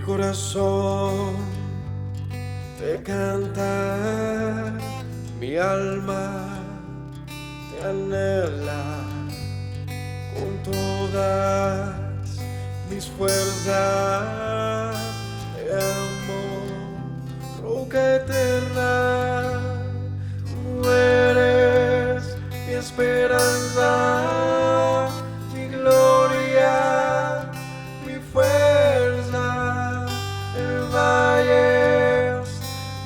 corazón te canta, mi alma te anhela con todas mis fuerzas. Te amo, roca eterna, tú eres mi esperanza, mi gloria, mi fuerza. En valles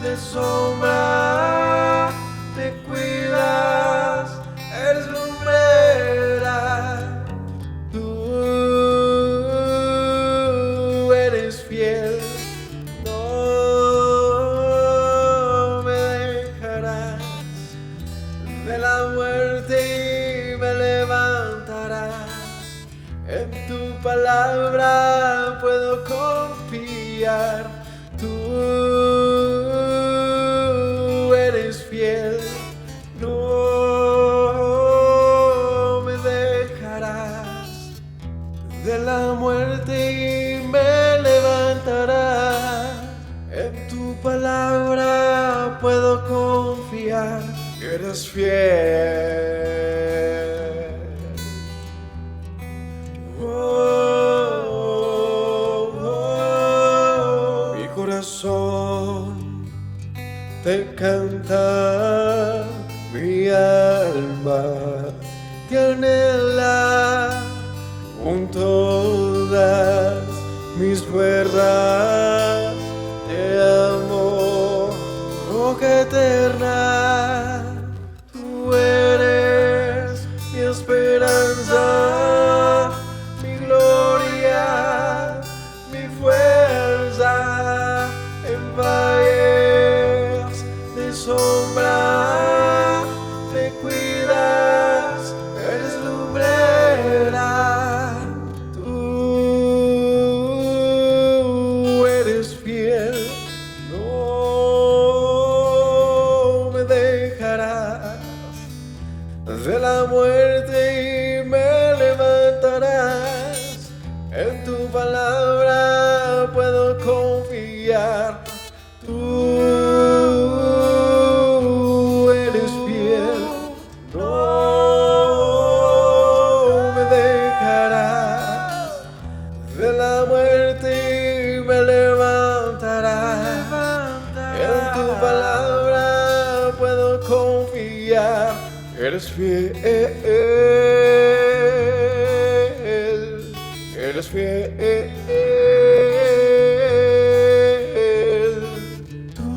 de sombra te cuidas, eres lumbrera. Tú eres fiel, no me dejarás de la muerte y me levantarás. En tu palabra puedo confiar. Tú eres fiel, no me dejarás de la muerte y me levantarás. En tu palabra puedo confiar. Eres fiel. Mi corazón te canta, mi alma te anhela con todas mis fuerzas. Te amo, roca eterna, tú eres mi esperanza, mi gloria, mi fuerza. En valles de sombra me cuidas, eres lumbrera. Tú eres fiel, no me dejarás de la muerte y me levantarás. En tu palabra puedo confiar. Tú eres fiel, no me dejarás de la muerte y me levantarás. En tu palabra puedo confiar. Eres fiel, eres fiel. Tú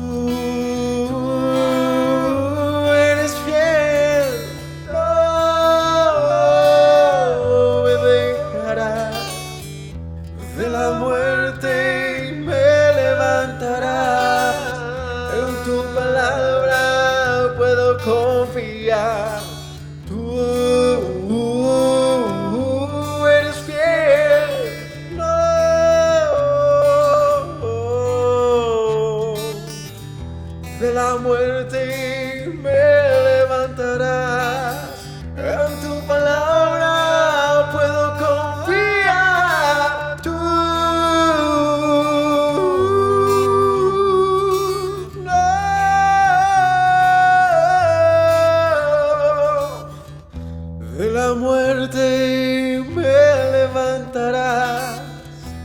eres fiel, no me dejarás de la muerte y me levantarás. En tu palabra puedo confiar. Tú eres fiel, no de la muerte y me levantarás. En tu palabra puedo confiar. Tú no de la muerte y me levantarás.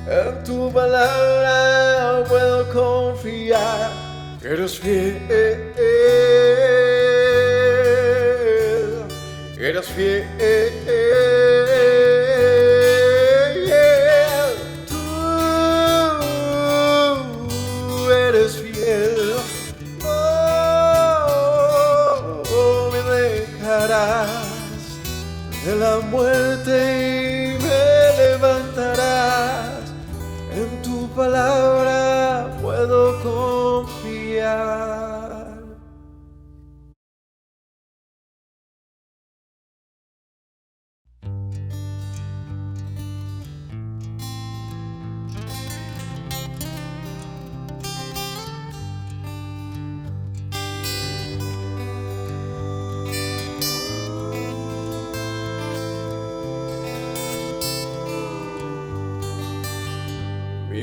En tu palabra puedo confiar. Eres fiel, eres fiel. Tú eres fiel, no me dejarás de la muerte y me levantarás. En tu palabra puedo confiar.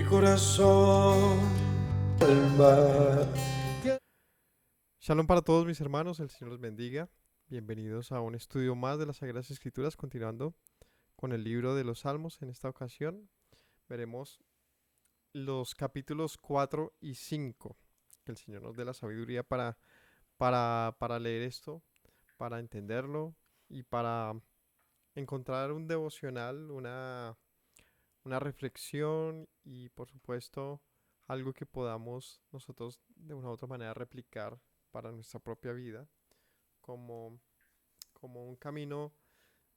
corazón al mar. Shalom para todos mis hermanos, el Señor los bendiga. Bienvenidos a un estudio más de las Sagradas Escrituras, continuando con el libro de los Salmos. En esta ocasión veremos los capítulos 4 y 5. Que el Señor nos dé la sabiduría para leer esto, para entenderlo y para encontrar un devocional, una reflexión y por supuesto algo que podamos nosotros de una u otra manera replicar para nuestra propia vida como, como un camino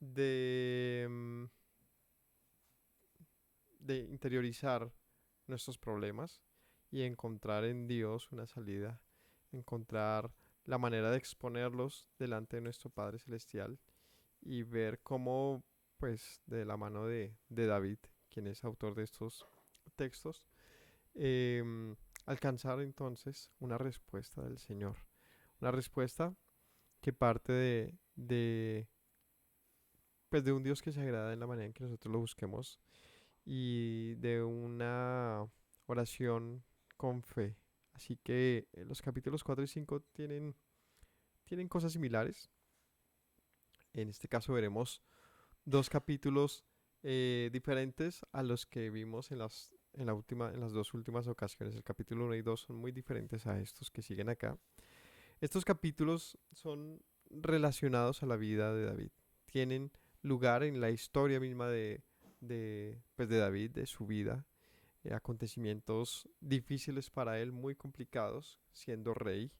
de, de interiorizar nuestros problemas y encontrar en Dios una salida, encontrar la manera de exponerlos delante de nuestro Padre Celestial y ver cómo, pues, de la mano de David, quien es autor de estos textos, alcanzar entonces una respuesta del Señor. Una respuesta que parte pues de un Dios que se agrada en la manera en que nosotros lo busquemos y de una oración con fe. Así que los capítulos 4 y 5 tienen cosas similares. En este caso veremos dos capítulos diferentes a los que vimos en las dos últimas ocasiones. El capítulo 1 y 2 son muy diferentes a estos que siguen acá. Estos capítulos son relacionados a la vida de David. Tienen lugar en la historia misma pues de David, de su vida. Acontecimientos difíciles para él, muy complicados, siendo rey.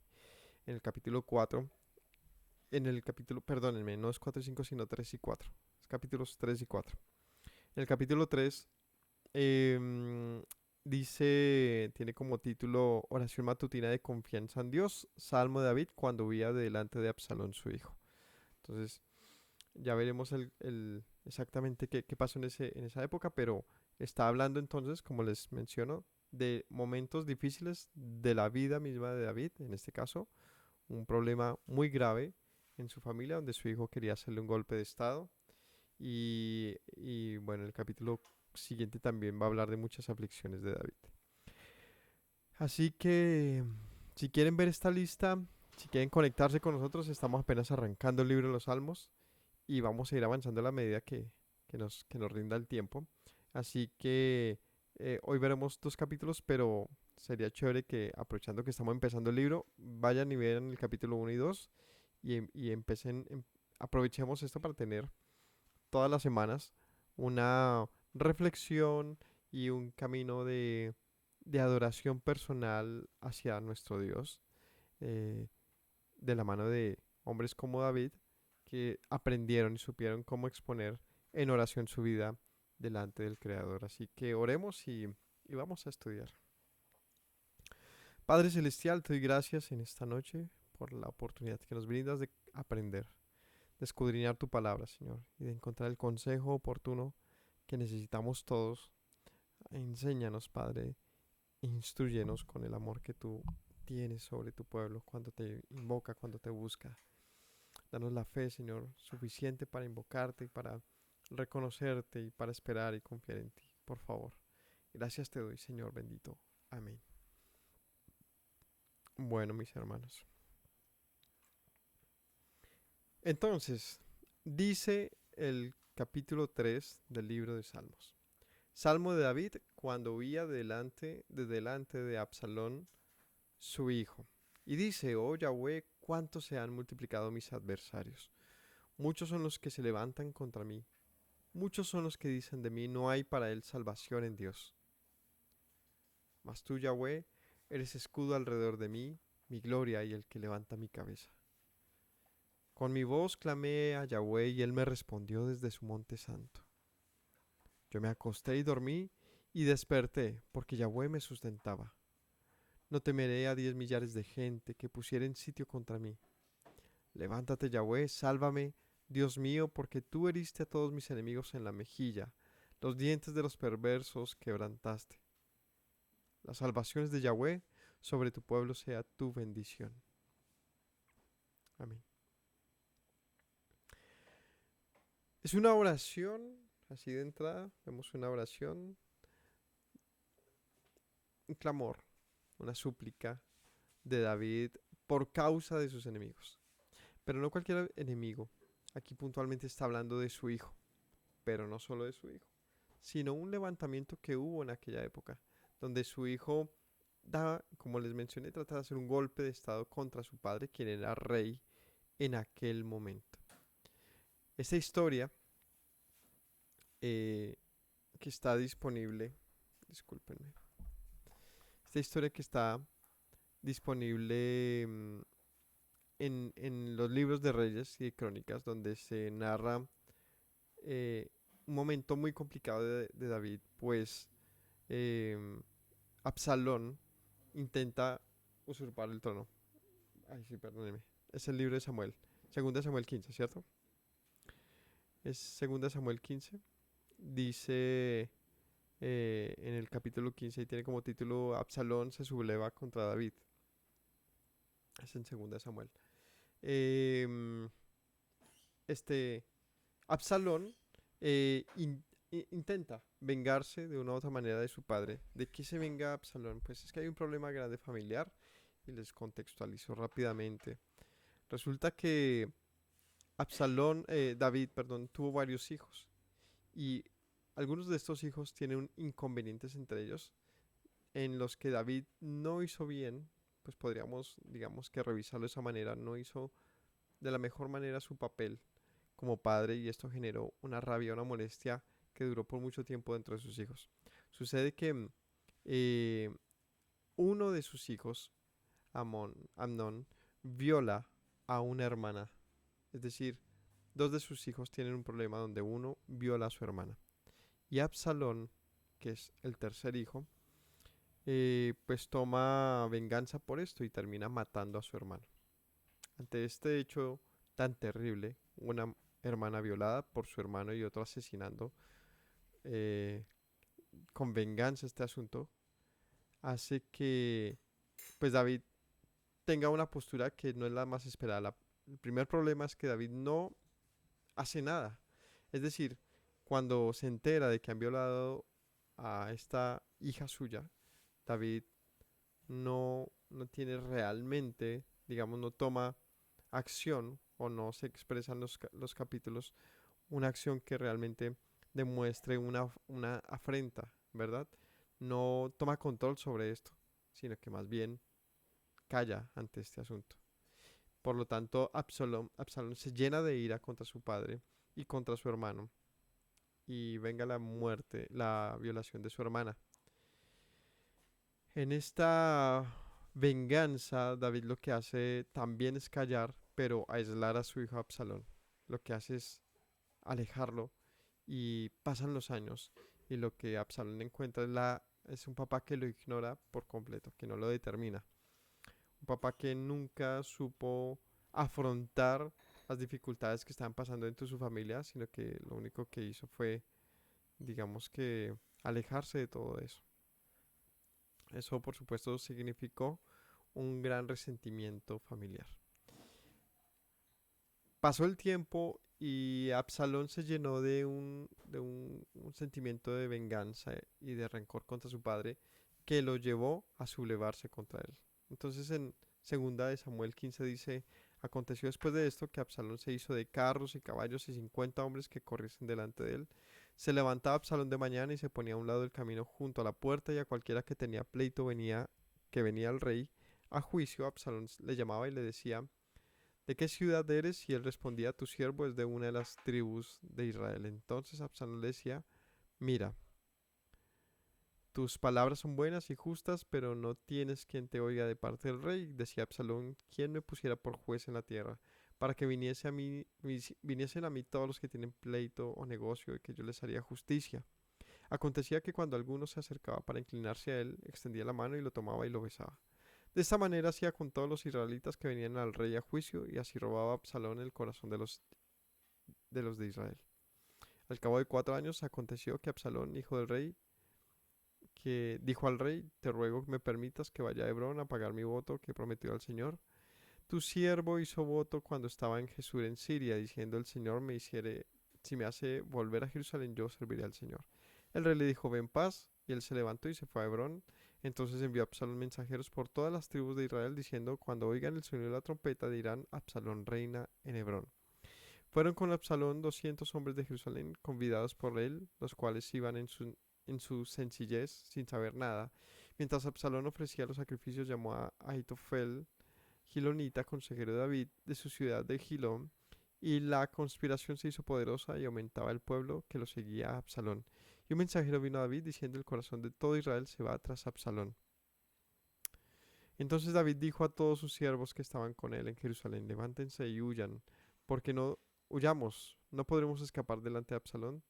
En el capítulo 4, perdónenme, no es 4 y 5, sino 3 y 4. Es capítulos 3 y 4. En el capítulo 3 tiene como título Oración matutina de confianza en Dios, Salmo de David cuando huía delante de Absalón su hijo. Entonces, ya veremos exactamente qué pasó en esa época, pero está hablando entonces, como les menciono, de momentos difíciles de la vida misma de David, en este caso, un problema muy grave en su familia, donde su hijo quería hacerle un golpe de estado. Y bueno, el capítulo siguiente también va a hablar de muchas aflicciones de David. Así que, si quieren ver esta lista, si quieren conectarse con nosotros, estamos apenas arrancando el libro de los Salmos y vamos a ir avanzando a la medida que nos rinda el tiempo. Así que hoy veremos dos capítulos, pero sería chévere que aprovechando que estamos empezando el libro, vayan y vean el capítulo 1 y 2 y aprovechemos esto para tener todas las semanas una reflexión y un camino de adoración personal hacia nuestro Dios, eh, de la mano de hombres como David, que aprendieron y supieron cómo exponer en oración su vida delante del Creador. Así que oremos y vamos a estudiar. Padre Celestial, te doy gracias en esta noche por la oportunidad que nos brindas de aprender, de escudriñar tu palabra, Señor, y de encontrar el consejo oportuno que necesitamos todos. Enséñanos, Padre, instruyenos con el amor que tú tienes sobre tu pueblo cuando te invoca, cuando te busca. Danos la fe, Señor, suficiente para invocarte y para reconocerte y para esperar y confiar en ti, por favor. Gracias te doy, Señor bendito. Amén. Bueno, mis hermanos. Entonces, dice el capítulo 3 del libro de Salmos. Salmo de David cuando huía delante de Absalón, su hijo. Y dice, oh Yahweh, cuánto se han multiplicado mis adversarios. Muchos son los que se levantan contra mí. Muchos son los que dicen de mí, no hay para él salvación en Dios. Mas tú, Yahweh, eres escudo alrededor de mí, mi gloria y el que levanta mi cabeza. Con mi voz clamé a Yahweh y él me respondió desde su monte santo. Yo me acosté y dormí y desperté, porque Yahweh me sustentaba. No temeré a 10 millares de gente que pusieren sitio contra mí. Levántate, Yahweh, sálvame, Dios mío, porque tú heriste a todos mis enemigos en la mejilla, los dientes de los perversos quebrantaste. Las salvaciones de Yahweh sobre tu pueblo sea tu bendición. Amén. Es una oración, así de entrada, vemos una oración un clamor, una súplica de David por causa de sus enemigos. Pero no cualquier enemigo. Aquí puntualmente está hablando de su hijo, pero no solo de su hijo, sino un levantamiento que hubo en aquella época, donde su hijo da, como les mencioné, trata de hacer un golpe de estado contra su padre, quien era rey en aquel momento. Esta historia eh, que está disponible, discúlpenme, esta historia que está disponible en los libros de Reyes y de Crónicas, donde se narra eh, un momento muy complicado de David, pues Absalón intenta usurpar el trono. Ay, sí, perdóneme. Es el libro de Samuel. Segunda Samuel 15, ¿cierto? Es Segunda Samuel 15. Dice en el capítulo 15 y tiene como título Absalón se subleva contra David. Es en Segunda Samuel. Em, este Absalón intenta vengarse de una u otra manera de su padre. ¿De qué se venga Absalón? Pues es que hay un problema grande familiar y les contextualizo rápidamente. Resulta que David, perdón, tuvo varios hijos y algunos de estos hijos tienen inconvenientes entre ellos en los que David no hizo bien, pues podríamos, digamos que revisarlo de esa manera, no hizo de la mejor manera su papel como padre y esto generó una rabia, una molestia que duró por mucho tiempo dentro de sus hijos. Sucede que eh, uno de sus hijos, Amnón, viola a una hermana. Es decir, dos de sus hijos tienen un problema donde uno viola a su hermana. Y Absalón, que es el tercer hijo, pues toma venganza por esto y termina matando a su hermano. Ante este hecho tan terrible, una hermana violada por su hermano y otro asesinando eh, con venganza este asunto, hace que pues David tenga una postura que no es la más esperada. El primer problema es que David no hace nada. Es decir, cuando se entera de que han violado a esta hija suya, David no tiene realmente, digamos, no toma acción o no se expresa en los capítulos una acción que realmente demuestre una afrenta, ¿verdad? No toma control sobre esto, sino que más bien calla ante este asunto. Por lo tanto, Absalón se llena de ira contra su padre y contra su hermano, y venga la muerte, la violación de su hermana. En esta venganza, David lo que hace también es callar, pero aislar a su hijo Absalón. Lo que hace es alejarlo y pasan los años y lo que Absalón encuentra es un papá que lo ignora por completo, que no lo determina. Un papá que nunca supo afrontar las dificultades que estaban pasando dentro de su familia, sino que lo único que hizo fue, digamos que, alejarse de todo eso. Eso, por supuesto, significó un gran resentimiento familiar. Pasó el tiempo y Absalón se llenó de un sentimiento de venganza y de rencor contra su padre que lo llevó a sublevarse contra él. Entonces en segunda de Samuel 15 dice, aconteció después de esto que Absalón se hizo de carros y caballos y 50 hombres que corriesen delante de él. Se levantaba Absalón de mañana y se ponía a un lado del camino junto a la puerta y a cualquiera que tenía pleito que venía al rey a juicio, Absalón le llamaba y le decía, ¿de qué ciudad eres? Y él respondía, tu siervo es de una de las tribus de Israel. Entonces Absalón le decía, mira, tus palabras son buenas y justas, pero no tienes quien te oiga de parte del rey. Decía Absalón, ¿quién me pusiera por juez en la tierra? Para que viniesen a mí todos los que tienen pleito o negocio y que yo les haría justicia. Acontecía que cuando alguno se acercaba para inclinarse a él, extendía la mano y lo tomaba y lo besaba. De esta manera hacía con todos los israelitas que venían al rey a juicio, y así robaba Absalón el corazón de los de Israel. Al cabo de 4 años aconteció que Absalón, hijo del rey, que dijo al rey, te ruego que me permitas que vaya a Hebrón a pagar mi voto que he prometido al Señor. Tu siervo hizo voto cuando estaba en Jesús en Siria, diciendo el Señor si me hace volver a Jerusalén, yo serviré al Señor. El rey le dijo, ven paz, y él se levantó y se fue a Hebrón. Entonces envió Absalón mensajeros por todas las tribus de Israel diciendo, cuando oigan el sonido de la trompeta dirán, Absalón reina en Hebrón. Fueron con Absalón 200 hombres de Jerusalén, convidados por él, los cuales iban en su sencillez, sin saber nada. Mientras Absalón ofrecía los sacrificios, llamó a Ahitofel, Gilonita, consejero de David, de su ciudad de Gilón, y la conspiración se hizo poderosa y aumentaba el pueblo que lo seguía a Absalón. Y un mensajero vino a David diciendo, el corazón de todo Israel se va tras Absalón. Entonces David dijo a todos sus siervos que estaban con él en Jerusalén, levántense y huyan, porque no huyamos, no podremos escapar delante de Absalón.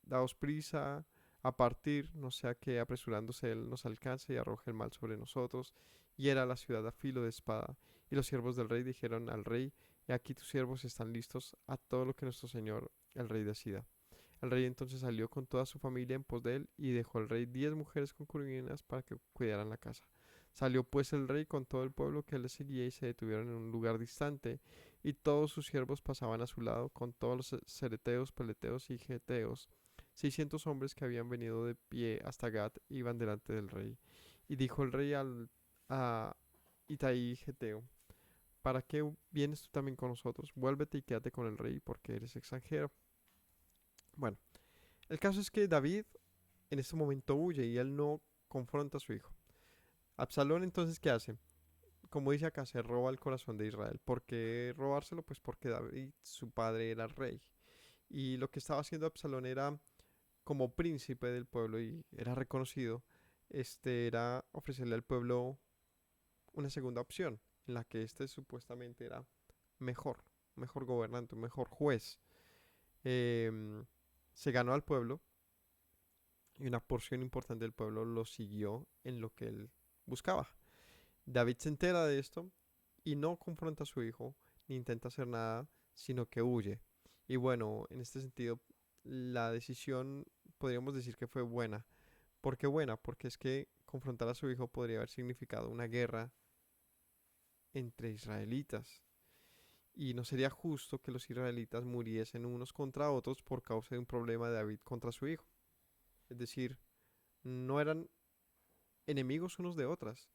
Daos prisa a partir, no sea que apresurándose él nos alcance y arroje el mal sobre nosotros, y era la ciudad a filo de espada. Y los siervos del rey dijeron al rey, he aquí tus siervos están listos a todo lo que nuestro señor el rey decida. El rey entonces salió con toda su familia en pos de él, y dejó al rey 10 mujeres concubinas para que cuidaran la casa. Salió pues el rey con todo el pueblo que le seguía y se detuvieron en un lugar distante, y todos sus siervos pasaban a su lado con todos los cereteos, peleteos y geteos. 600 hombres que habían venido de pie hasta Gat iban delante del rey. Y dijo el rey a Itaí Geteo, ¿para qué vienes tú también con nosotros? Vuélvete y quédate con el rey porque eres extranjero. Bueno, el caso es que David en este momento huye y él no confronta a su hijo. Absalón entonces, ¿qué hace? Como dice acá, se roba el corazón de Israel. ¿Por qué robárselo? Pues porque David, su padre, era rey. Y lo que estaba haciendo Absalón era, como príncipe del pueblo y era reconocido, era ofrecerle al pueblo una segunda opción, en la que supuestamente era mejor, mejor gobernante, mejor juez. Em, Se ganó al pueblo y una porción importante del pueblo lo siguió en lo que él buscaba. David se entera de esto y no confronta a su hijo ni intenta hacer nada, sino que huye. Y bueno, en este sentido, la decisión podríamos decir que fue buena. ¿Por qué buena? Porque es que confrontar a su hijo podría haber significado una guerra entre israelitas. Y no sería justo que los israelitas muriesen unos contra otros por causa de un problema de David contra su hijo. Es decir, no eran enemigos unos de otros,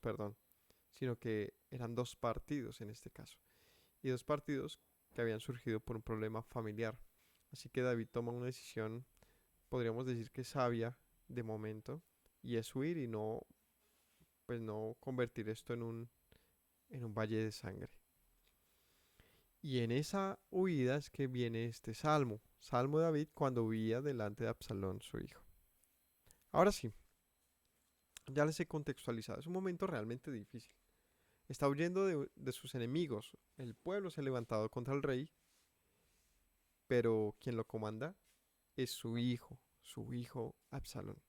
perdón, sino que eran dos partidos en este caso, y dos partidos que habían surgido por un problema familiar. Así que David toma una decisión, podríamos decir que sabia de momento, y es huir y no, pues no convertir esto en un valle de sangre. Y en esa huida es que viene este salmo, Salmo de David cuando huía delante de Absalón, su hijo. Ahora sí, ya les he contextualizado, es un momento realmente difícil. Está huyendo de sus enemigos. El pueblo se ha levantado contra el rey, pero quien lo comanda es su hijo Absalón.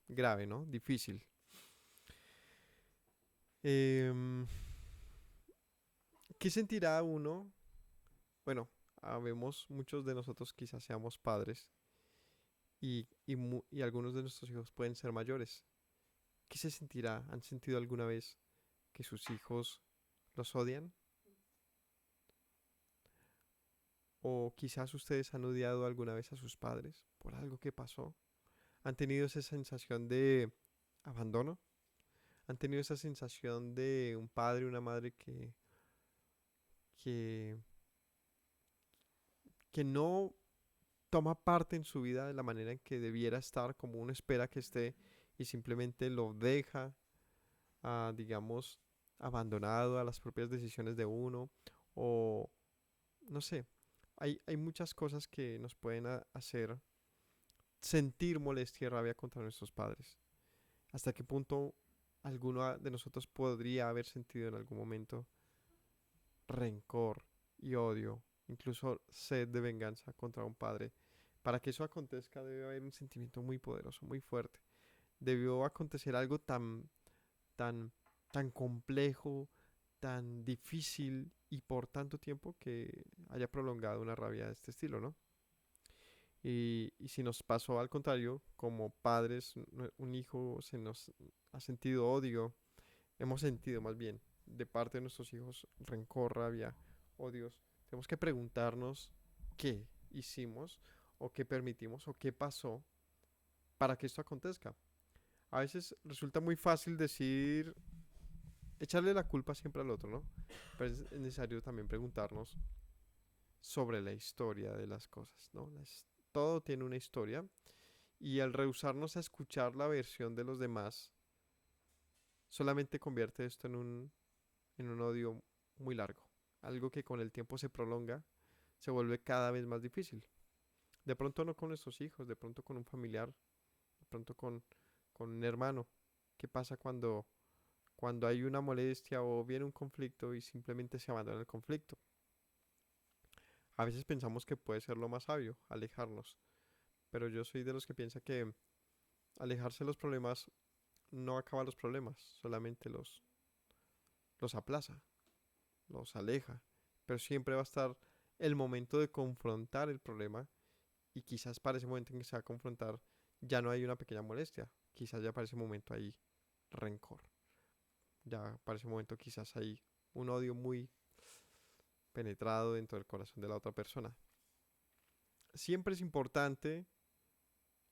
Grave, ¿no? Difícil. Em, ¿Qué sentirá uno? Bueno, vemos muchos de nosotros quizás seamos padres y algunos de nuestros hijos pueden ser mayores. ¿Qué se sentirá? ¿Han sentido alguna vez que sus hijos los odian? ¿O quizás ustedes han odiado alguna vez a sus padres por algo que pasó? ¿Han tenido esa sensación de abandono? ¿Han tenido esa sensación de un padre o una madre que, que no toma parte en su vida de la manera en que debiera estar, como uno espera que esté, y simplemente lo deja, digamos, abandonado a las propias decisiones de uno? O no sé, hay muchas cosas que nos pueden hacer sentir molestia y rabia contra nuestros padres. ¿Hasta qué punto alguno de nosotros podría haber sentido en algún momento rencor y odio, incluso sed de venganza contra un padre? Para que eso acontezca debe haber un sentimiento muy poderoso, muy fuerte. Debió acontecer algo tan, tan complejo, tan difícil y por tanto tiempo que haya prolongado una rabia de este estilo, ¿no? Y si nos pasó al contrario, como padres, un hijo se nos ha sentido odio, hemos sentido más bien de parte de nuestros hijos rencor, rabia, odios, tenemos que preguntarnos qué hicimos o qué permitimos o qué pasó para que esto acontezca. A veces resulta muy fácil decir, echarle la culpa siempre al otro, ¿no? Pero es necesario también preguntarnos sobre la historia de las cosas, ¿no? Todo tiene una historia y al rehusarnos a escuchar la versión de los demás, solamente convierte esto en un odio muy largo. Algo que con el tiempo se prolonga, se vuelve cada vez más difícil. De pronto no con nuestros hijos, de pronto con un familiar, de pronto con un hermano. ¿Qué pasa cuando hay una molestia o viene un conflicto y simplemente se abandona el conflicto? A veces pensamos que puede ser lo más sabio, alejarnos, pero yo soy de los que piensa que alejarse de los problemas no acaba los problemas, solamente los aplaza, los aleja, pero siempre va a estar el momento de confrontar el problema y quizás para ese momento en que se va a confrontar ya no hay una pequeña molestia, quizás ya para ese momento hay rencor, ya para ese momento quizás hay un odio muy penetrado dentro del corazón de la otra persona. Siempre es importante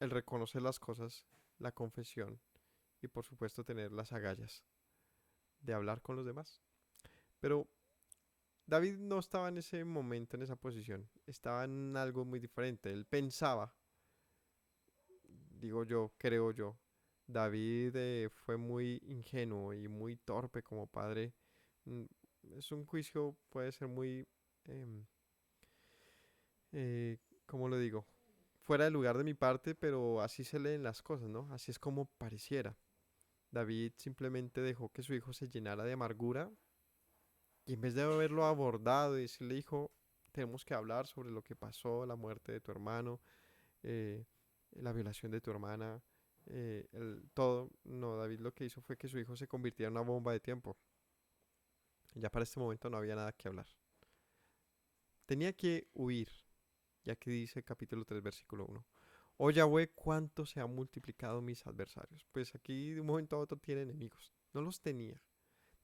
el reconocer las cosas, la confesión y por supuesto tener las agallas de hablar con los demás. Pero David no estaba en ese momento, en esa posición, estaba en algo muy diferente. Él pensaba, digo yo, creo yo, David fue muy ingenuo y muy torpe como padre. Mm, Es un juicio, puede ser muy, em, ¿cómo lo digo? Fuera de lugar de mi parte, pero así se leen las cosas, ¿no? Así es como pareciera. David simplemente dejó que su hijo se llenara de amargura y en vez de haberlo abordado y decirle, hijo, tenemos que hablar sobre lo que pasó, la muerte de tu hermano, eh, la violación de tu hermana, todo, no, David lo que hizo fue que su hijo se convirtiera en una bomba de tiempo. Ya para este momento no había nada que hablar. Tenía que huir, ya que dice capítulo 3 versículo 1. Oh Yahweh, cuánto se han multiplicado mis adversarios. Pues aquí de un momento a otro tiene enemigos. No los tenía.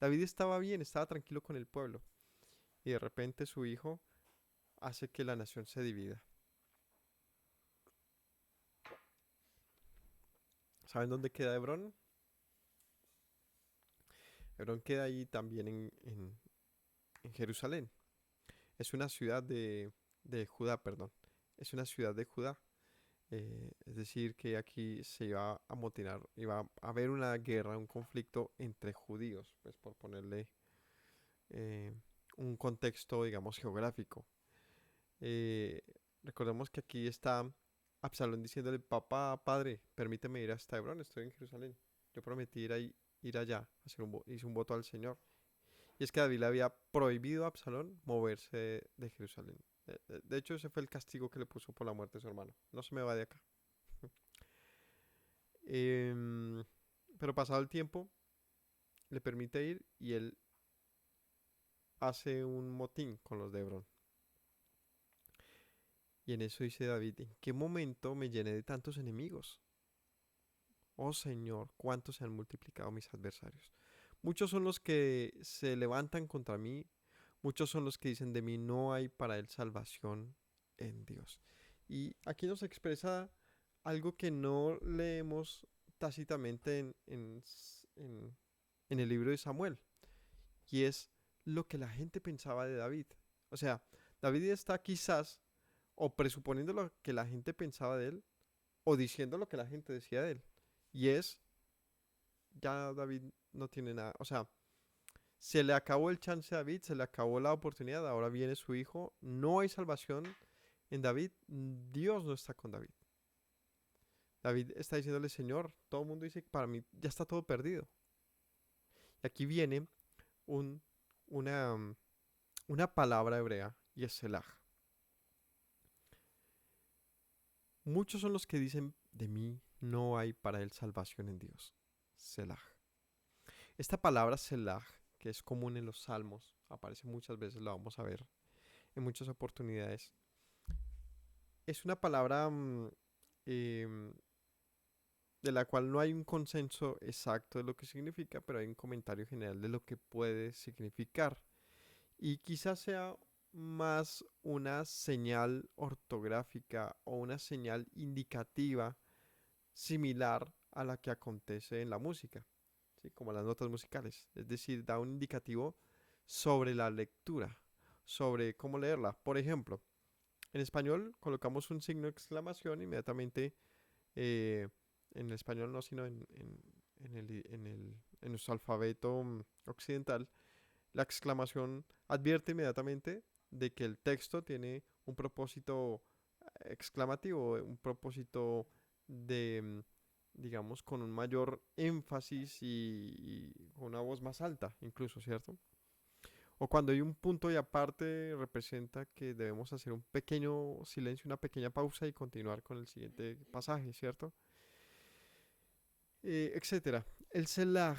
David estaba bien, estaba tranquilo con el pueblo. Y de repente su hijo hace que la nación se divida. ¿Saben dónde queda Hebrón? Hebrón queda ahí también en Jerusalén. Es una ciudad de Judá, perdón. Es una ciudad de Judá. Es decir, que aquí se iba a motinar, iba a haber una guerra, un conflicto entre judíos, pues por ponerle eh, un contexto, digamos, geográfico. Eh, Recordemos que aquí está Absalón diciéndole, papá, padre, permíteme ir hasta Hebrón, estoy en Jerusalén. Yo prometí ir allá, hice un voto al Señor. Y es que David le había prohibido a Absalón moverse de Jerusalén. De hecho, ese fue el castigo que le puso por la muerte de su hermano. No se me va de acá. Em, pero pasado el tiempo, le permite ir y él hace un motín con los de Hebrón. Y en eso dice David, ¿en qué momento me llené de tantos enemigos? Oh Señor, cuántos se han multiplicado mis adversarios. Muchos son los que se levantan contra mí, muchos son los que dicen de mí, no hay para él salvación en Dios. Y aquí nos expresa algo que no leemos tácitamente en el libro de Samuel, y es lo que la gente pensaba de David. O sea, David está quizás o presuponiendo lo que la gente pensaba de él, o diciendo lo que la gente decía de él. Y es, ya David no tiene nada, o sea, se le acabó el chance a David, se le acabó la oportunidad, ahora viene su hijo, no hay salvación en David, Dios no está con David. David está diciéndole, Señor, todo el mundo dice que para mí ya está todo perdido. Y aquí viene un, una, una palabra hebrea y es Selah. Muchos son los que dicen de mí no hay para él salvación en Dios. Selah. Esta palabra Selah, que es común en los salmos, aparece muchas veces, la vamos a ver en muchas oportunidades. Es una palabra em, de la cual no hay un consenso exacto de lo que significa, pero hay un comentario general de lo que puede significar. Y quizás sea más una señal ortográfica o una señal indicativa similar a la que acontece en la música, ¿sí? Como las notas musicales. Es decir, da un indicativo sobre la lectura, sobre cómo leerla. Por ejemplo, en español colocamos un signo de exclamación inmediatamente, eh, en el español no, sino en nuestro alfabeto occidental. La exclamación advierte inmediatamente de que el texto tiene un propósito exclamativo, un propósito de, digamos, con un mayor énfasis y con una voz más alta, incluso, ¿cierto? O cuando hay un punto y aparte representa que debemos hacer un pequeño silencio, una pequeña pausa y continuar con el siguiente pasaje, ¿cierto? Etcétera. El selah,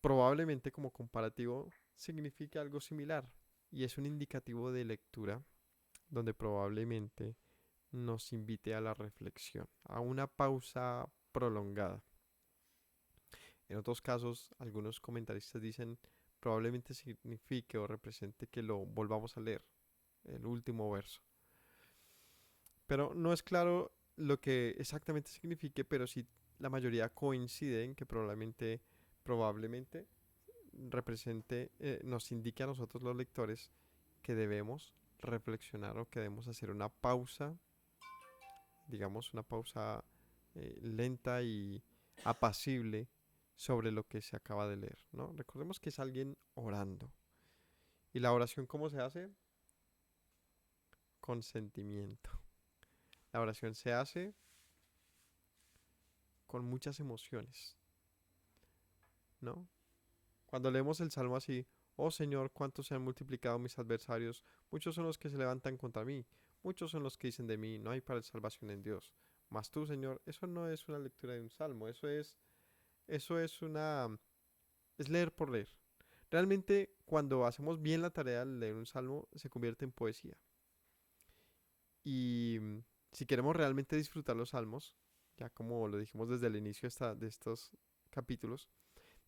probablemente como comparativo, significa algo similar y es un indicativo de lectura donde probablemente nos invite a la reflexión, a una pausa prolongada. En otros casos, algunos comentaristas dicen probablemente signifique o represente que lo volvamos a leer, el último verso. Pero no es claro lo que exactamente signifique, pero sí la mayoría coincide en que probablemente represente, nos indique a nosotros los lectores que debemos reflexionar o que debemos hacer una pausa, digamos una pausa lenta y apacible sobre lo que se acaba de leer, ¿no? Recordemos que es alguien orando. ¿Y la oración cómo se hace? Con sentimiento. La oración se hace con muchas emociones, ¿no? Cuando leemos el salmo así, oh Señor, cuántos se han multiplicado mis adversarios, muchos son los que se levantan contra mí, muchos son los que dicen de mí, no hay para salvación en Dios. Mas tú, Señor, eso no es una lectura de un salmo, eso es leer por leer. Realmente, cuando hacemos bien la tarea de leer un salmo, se convierte en poesía. Y si queremos realmente disfrutar los salmos, ya como lo dijimos desde el inicio de estos capítulos,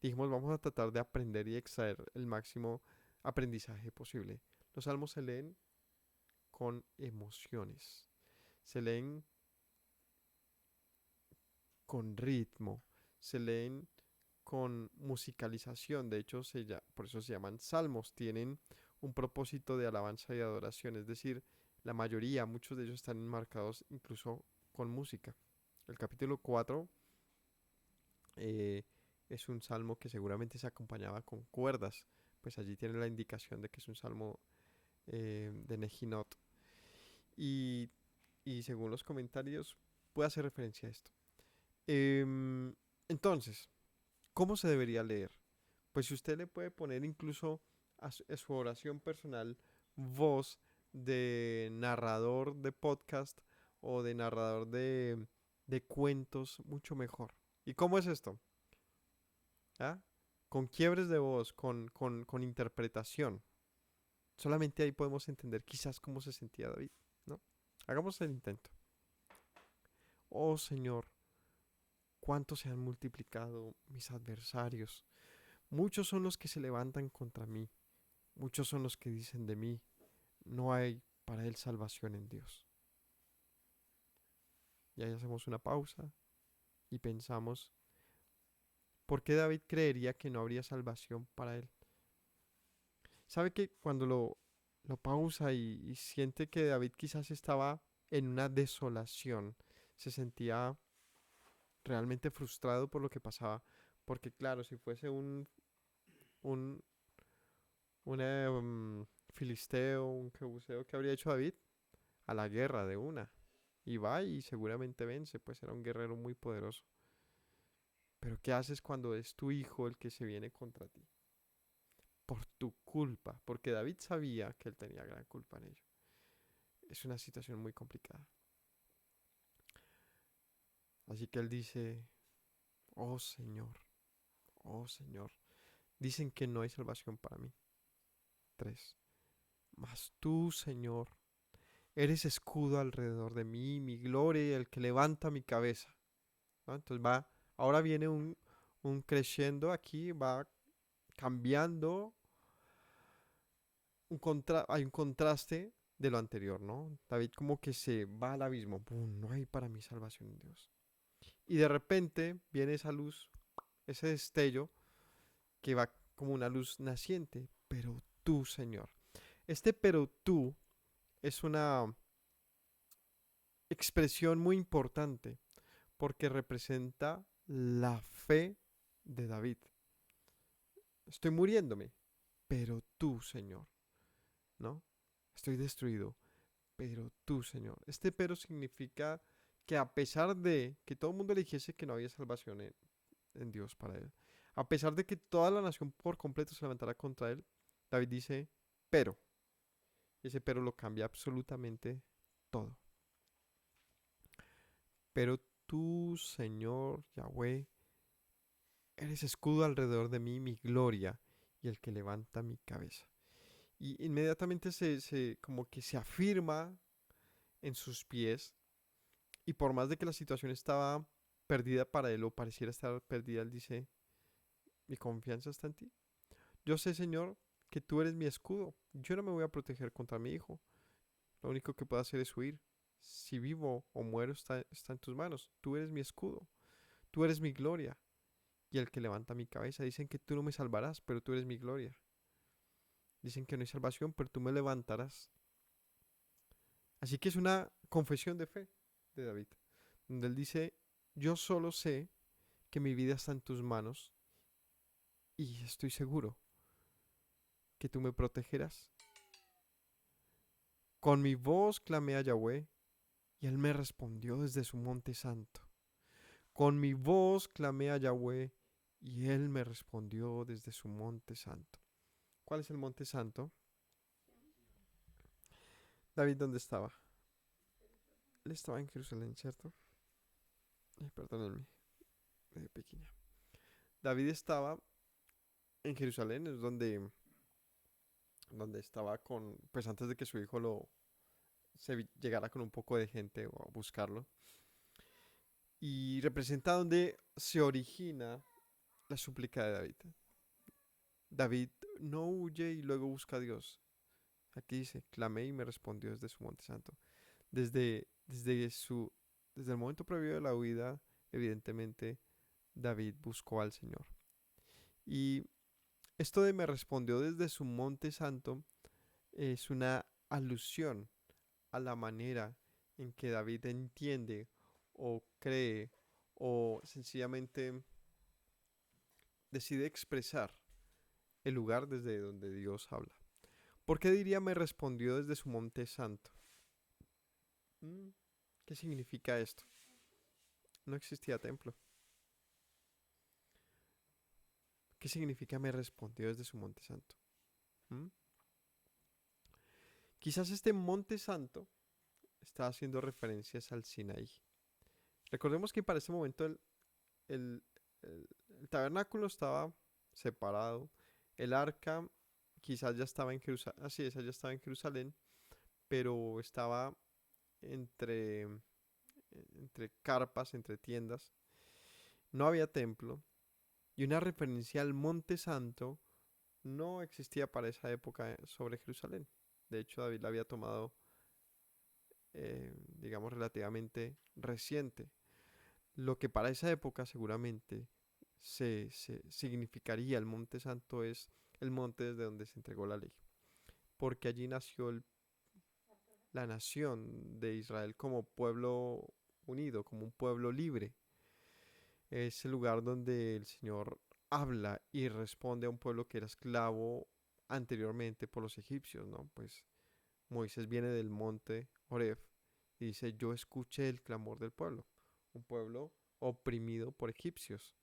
dijimos vamos a tratar de aprender y extraer el máximo aprendizaje posible. Los salmos se leen con emociones, se leen con ritmo, se leen con musicalización. De hecho, por eso se llaman salmos. Tienen un propósito de alabanza y adoración. Es decir, la mayoría, muchos de ellos están enmarcados incluso con música. El capítulo 4 eh, es un salmo que seguramente se acompañaba con cuerdas. Pues allí tiene la indicación de que es un salmo de Nejinot. Y, y según los comentarios, puede hacer referencia a esto. Em, entonces, ¿cómo se debería leer? Pues si usted le puede poner incluso a su oración personal voz de narrador de podcast o de narrador de cuentos, mucho mejor. ¿Y cómo es esto? ¿Ah? Con quiebres de voz, con interpretación. Solamente ahí podemos entender quizás cómo se sentía David, ¿no? Hagamos el intento. Oh Señor, cuánto se han multiplicado mis adversarios. Muchos son los que se levantan contra mí. Muchos son los que dicen de mí, no hay para él salvación en Dios. Y ahí hacemos una pausa y pensamos, ¿por qué David creería que no habría salvación para él? ¿Sabe que cuando lo pausa y siente que David quizás estaba en una desolación, se sentía realmente frustrado por lo que pasaba? Porque claro, si fuese un, filisteo, un jebuseo, ¿qué habría hecho David? A la guerra de una. Y va y seguramente vence, pues era un guerrero muy poderoso. Pero ¿qué haces cuando es tu hijo el que se viene contra ti? Por tu culpa, porque David sabía que él tenía gran culpa en ello. Es una situación muy complicada. Así que él dice, oh Señor, oh Señor, dicen que no hay salvación para mí. 3. Mas tú, Señor, eres escudo alrededor de mí, mi gloria y el que levanta mi cabeza. ¿No? Entonces ahora viene un crescendo aquí, va cambiando, hay un contraste de lo anterior, ¿no? David como que se va al abismo, ¡pum! No hay para mí salvación en Dios. Y de repente viene esa luz, ese destello que va como una luz naciente. Pero tú, Señor. Este pero tú es una expresión muy importante porque representa la fe de David. Estoy muriéndome, pero tú, Señor, ¿no? Estoy destruido, pero tú, Señor. Este pero significa que a pesar de que todo el mundo le dijese que no había salvación en Dios para él, a pesar de que toda la nación por completo se levantara contra él, David dice, pero. Y ese pero lo cambia absolutamente todo. Pero tú, Señor Yahweh, eres escudo alrededor de mí, mi gloria, y el que levanta mi cabeza. Y inmediatamente como que se afirma en sus pies, y por más de que la situación estaba perdida para él o pareciera estar perdida, él dice, mi confianza está en ti. Yo sé, Señor, que tú eres mi escudo. Yo no me voy a proteger contra mi hijo. Lo único que puedo hacer es huir. Si vivo o muero está en tus manos. Tú eres mi escudo. Tú eres mi gloria. Y el que levanta mi cabeza. Dicen que tú no me salvarás, pero tú eres mi gloria. Dicen que no hay salvación, pero tú me levantarás. Así que es una confesión de fe de David, donde él dice, yo solo sé que mi vida está en tus manos y estoy seguro que tú me protegerás. Con mi voz clamé a Yahweh y él me respondió desde su monte santo. Con mi voz clamé a Yahweh y él me respondió desde su monte santo. ¿Cuál es el monte santo? David, ¿dónde estaba? Él estaba en Jerusalén, ¿cierto? Perdónenme, pequeña. David estaba en Jerusalén, es donde estaba pues antes de que su hijo llegara con un poco de gente o a buscarlo. Y representa donde se origina la súplica de David. David no huye y luego busca a Dios. Aquí dice, clamé y me respondió desde su monte santo. Desde, desde, su, desde el momento previo de la huida, evidentemente, David buscó al Señor. Y esto de me respondió desde su monte santo es una alusión a la manera en que David entiende o cree o sencillamente decide expresar el lugar desde donde Dios habla. ¿Por qué diría me respondió desde su monte santo? Mm, ¿Qué significa esto? No existía templo. ¿Qué significa me respondió desde su monte santo? ¿Mm? Quizás este monte santo está haciendo referencias al Sinaí. Recordemos que para ese momento el- el tabernáculo estaba separado. El arca quizás ya estaba en Jerusalén. Así es, ya estaba en Jerusalén, pero estaba entre, entre carpas, entre tiendas. No había templo. Y una referencia al Monte Santo no existía para esa época sobre Jerusalén. De hecho, David la había tomado, digamos, relativamente reciente. Lo que para esa época seguramente se significaría el Monte Santo es el monte desde donde se entregó la ley. Porque allí nació la nación de Israel como pueblo unido, como un pueblo libre. Es el lugar donde el Señor habla y responde a un pueblo que era esclavo anteriormente por los egipcios, ¿no? Pues Moisés viene del monte Horeb y dice, yo escuché el clamor del pueblo, un pueblo oprimido por egipcios.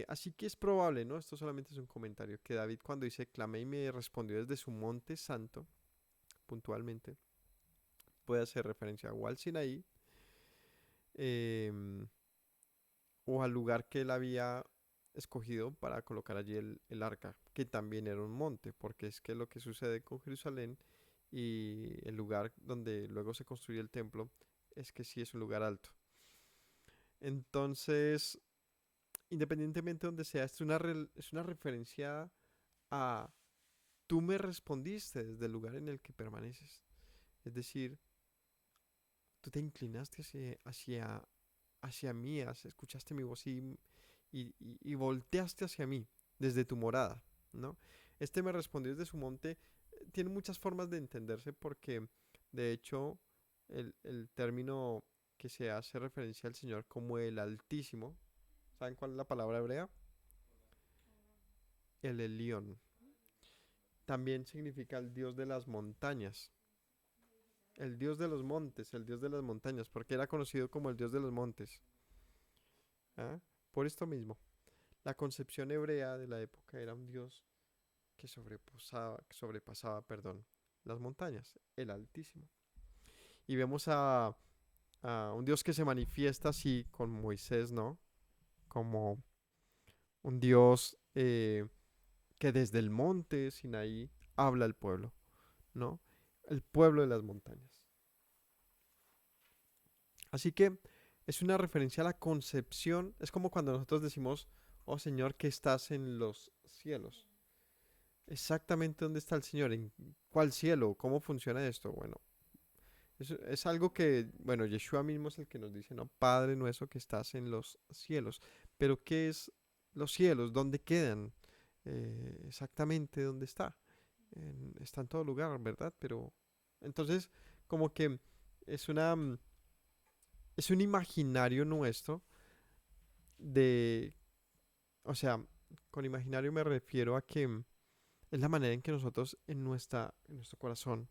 Así que es probable, ¿no? Esto solamente es un comentario, que David cuando dice, clamé y me respondió desde su monte santo, puntualmente, puede hacer referencia o al Sinaí, em, o al lugar que él había escogido para colocar allí el arca, que también era un monte, porque es que lo que sucede con Jerusalén y el lugar donde luego se construye el templo es que sí es un lugar alto. Entonces, independientemente de donde sea, es una referencia a tú me respondiste desde el lugar en el que permaneces. Es decir, tú te inclinaste hacia hacia mí, escuchaste mi voz y volteaste hacia mí desde tu morada, ¿no? Este me respondió desde su monte. Tiene muchas formas de entenderse porque, de hecho, el término que se hace referencia al Señor como el Altísimo, ¿saben cuál es la palabra hebrea? El Elión. También significa el Dios de las montañas. El Dios de los montes, el Dios de las montañas, porque era conocido como el Dios de los montes. ¿Ah? Por esto mismo, la concepción hebrea de la época era un Dios que sobrepasaba, perdón, las montañas, el Altísimo. Y vemos a un Dios que se manifiesta así con Moisés, ¿no? Como un Dios que desde el monte Sinaí habla al pueblo, ¿no? El pueblo de las montañas. Así que es una referencia a la concepción, es como cuando nosotros decimos, oh Señor, que estás en los cielos. Exactamente dónde está el Señor, en cuál cielo, cómo funciona esto. Bueno, es algo que, bueno, Yeshua mismo es el que nos dice, no, Padre nuestro que estás en los cielos. Pero ¿qué es los cielos? ¿Dónde quedan? Exactamente dónde está. Está en todo lugar, ¿verdad? Pero entonces, como que es es un imaginario nuestro de, o sea, con imaginario me refiero a que es la manera en que nosotros en nuestro corazón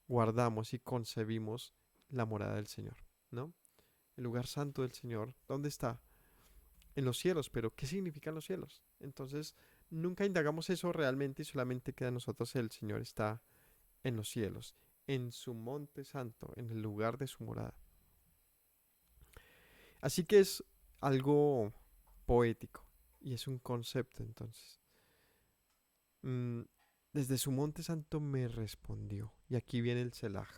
guardamos y concebimos la morada del Señor, ¿no? El lugar santo del Señor, ¿dónde está? En los cielos, pero ¿qué significan los cielos? Entonces, nunca indagamos eso realmente y solamente queda en nosotros el Señor está en los cielos, en su monte santo, en el lugar de su morada. Así que es algo poético y es un concepto entonces. Mm, Desde su monte santo me respondió. Y aquí viene el Selah.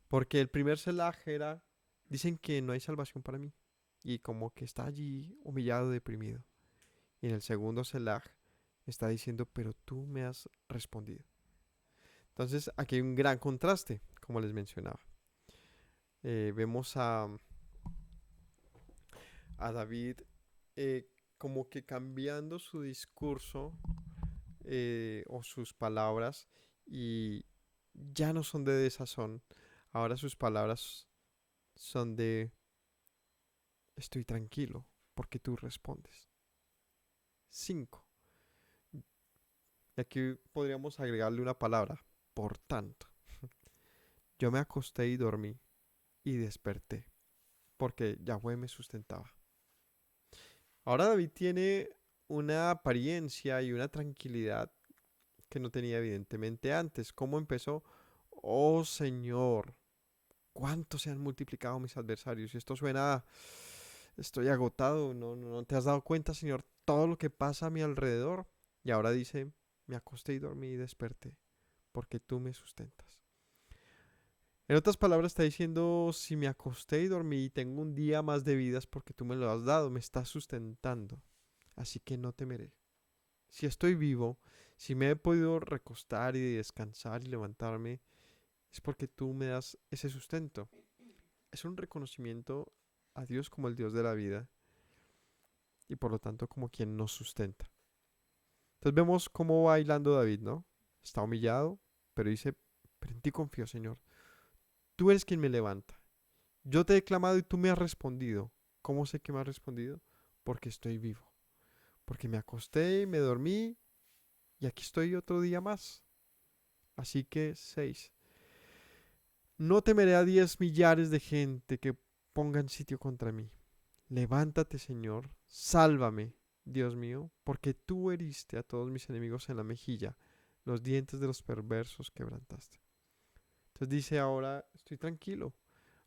Porque el primer Selah era, dicen que no hay salvación para mí. Y como que está allí humillado, deprimido. Y en el segundo Selah está diciendo, pero tú me has respondido. Entonces aquí hay un gran contraste, como les mencionaba. Vemos a David como que cambiando su discurso o sus palabras y ya no son de desazón. Ahora sus palabras son de estoy tranquilo porque tú respondes. 5. Y aquí podríamos agregarle una palabra, por tanto. Yo me acosté y dormí y desperté porque Yahweh me sustentaba. Ahora David tiene una apariencia y una tranquilidad que no tenía evidentemente antes. ¿Cómo empezó? Oh Señor, cuánto se han multiplicado mis adversarios. Y esto suena, estoy agotado, no te has dado cuenta, Señor, todo lo que pasa a mi alrededor. Y ahora dice, me acosté y dormí y desperté, porque tú me sustentas. En otras palabras está diciendo, si me acosté y dormí y tengo un día más de vida es porque tú me lo has dado, me estás sustentando. Así que no temeré. Si estoy vivo, si me he podido recostar y descansar y levantarme, es porque tú me das ese sustento. Es un reconocimiento a Dios como el Dios de la vida y por lo tanto como quien nos sustenta. Entonces vemos cómo va bailando David, ¿no? Está humillado, pero dice, pero en ti confío, Señor. Tú eres quien me levanta. Yo te he clamado y tú me has respondido. ¿Cómo sé que me has respondido? Porque estoy vivo. Porque me acosté y me dormí y aquí estoy otro día más. Así que 6. No temeré a 10 millares de gente que pongan sitio contra mí. Levántate, Señor, sálvame, Dios mío, porque tú heriste a todos mis enemigos en la mejilla, los dientes de los perversos quebrantaste. Entonces dice ahora, estoy tranquilo,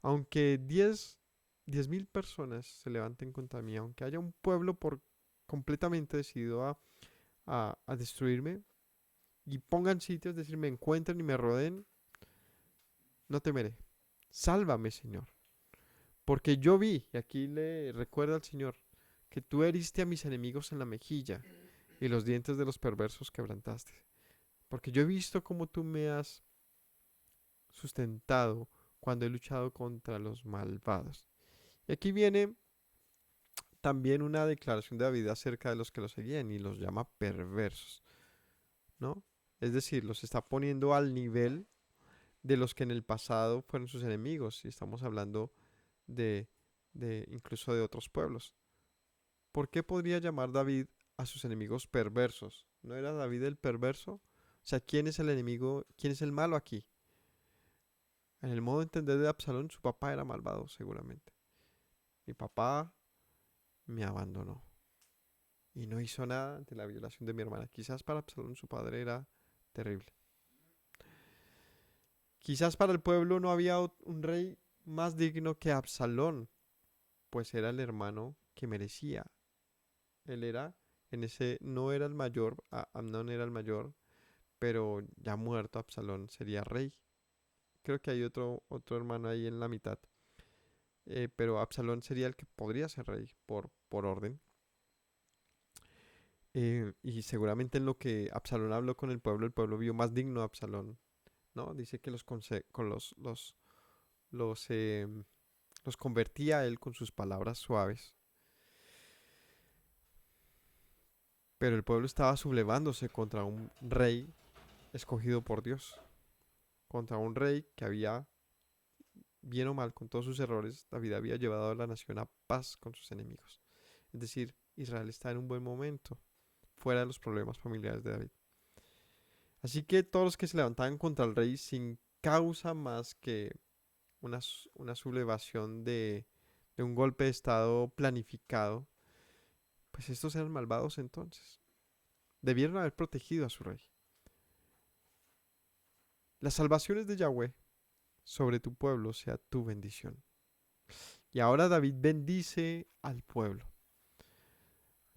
aunque 10.000 personas se levanten contra mí, aunque haya un pueblo completamente decidido a destruirme y pongan sitios, es decir, me encuentren y me rodeen, no temeré. Sálvame, Señor. Porque yo vi, y aquí le recuerda al Señor, que tú heriste a mis enemigos en la mejilla y los dientes de los perversos quebrantaste. Porque yo he visto cómo tú me has sustentado cuando he luchado contra los malvados. Y aquí viene también una declaración de David acerca de los que lo seguían y los llama perversos, ¿no? Es decir, los está poniendo al nivel de los que en el pasado fueron sus enemigos. Y estamos hablando de, de incluso de otros pueblos. ¿Por qué podría llamar David a sus enemigos perversos? ¿No era David el perverso? O sea, ¿quién es el enemigo? ¿Quién es el malo aquí? En el modo de entender de Absalón, su papá era malvado, seguramente. Mi papá me abandonó y no hizo nada ante la violación de mi hermana. Quizás para Absalón su padre era terrible. Quizás para el pueblo no había un rey más digno que Absalón, pues era el hermano que merecía. Él era, en ese, no era el mayor, Amnón era el mayor, pero ya muerto Absalón sería rey. Creo que hay otro hermano ahí en la mitad. Pero Absalón sería el que podría ser rey por orden. Y seguramente en lo que Absalón habló con el pueblo vio más digno a Absalón, ¿no? Dice que los, eh, los convertía a él con sus palabras suaves. Pero el pueblo estaba sublevándose contra un rey escogido por Dios, contra un rey que había, bien o mal, con todos sus errores, David había llevado a la nación a paz con sus enemigos. Es decir, Israel está en un buen momento, fuera de los problemas familiares de David. Así que todos los que se levantaban contra el rey sin causa más que una sublevación de un golpe de estado planificado, pues estos eran malvados entonces. Debieron haber protegido a su rey. Las salvaciones de Yahweh sobre tu pueblo sea tu bendición. Y ahora David bendice al pueblo.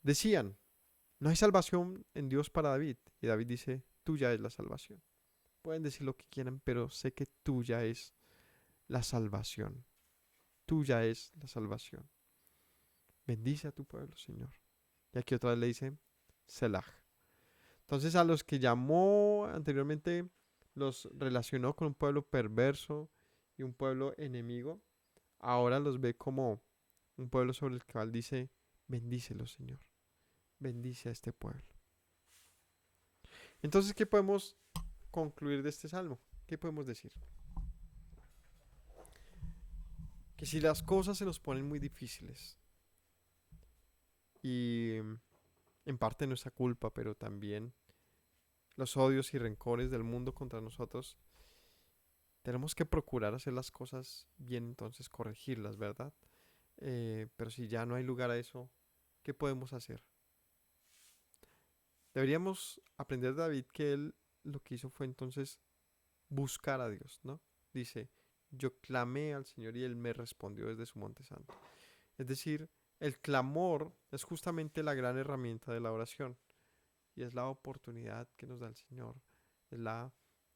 Decían, no hay salvación en Dios para David. Y David dice, tuya es la salvación. Pueden decir lo que quieran, pero sé que tuya es la salvación. Tuya es la salvación. Bendice a tu pueblo, Señor. Y aquí otra vez le dice, Selah. Entonces a los que llamó anteriormente los relacionó con un pueblo perverso y un pueblo enemigo. Ahora los ve como un pueblo sobre el cual dice, bendícelo, Señor. Bendice a este pueblo. Entonces, ¿qué podemos concluir de este salmo? ¿Qué podemos decir? Que si las cosas se nos ponen muy difíciles y en parte nuestra culpa, pero también los odios y rencores del mundo contra nosotros, tenemos que procurar hacer las cosas bien, entonces corregirlas, ¿verdad? Pero si ya no hay lugar a eso, ¿qué podemos hacer? Deberíamos aprender de David que él lo que hizo fue entonces buscar a Dios, ¿no? Dice, yo clamé al Señor y Él me respondió desde su monte santo. Es decir, el clamor es justamente la gran herramienta de la oración y es la oportunidad que nos da el Señor,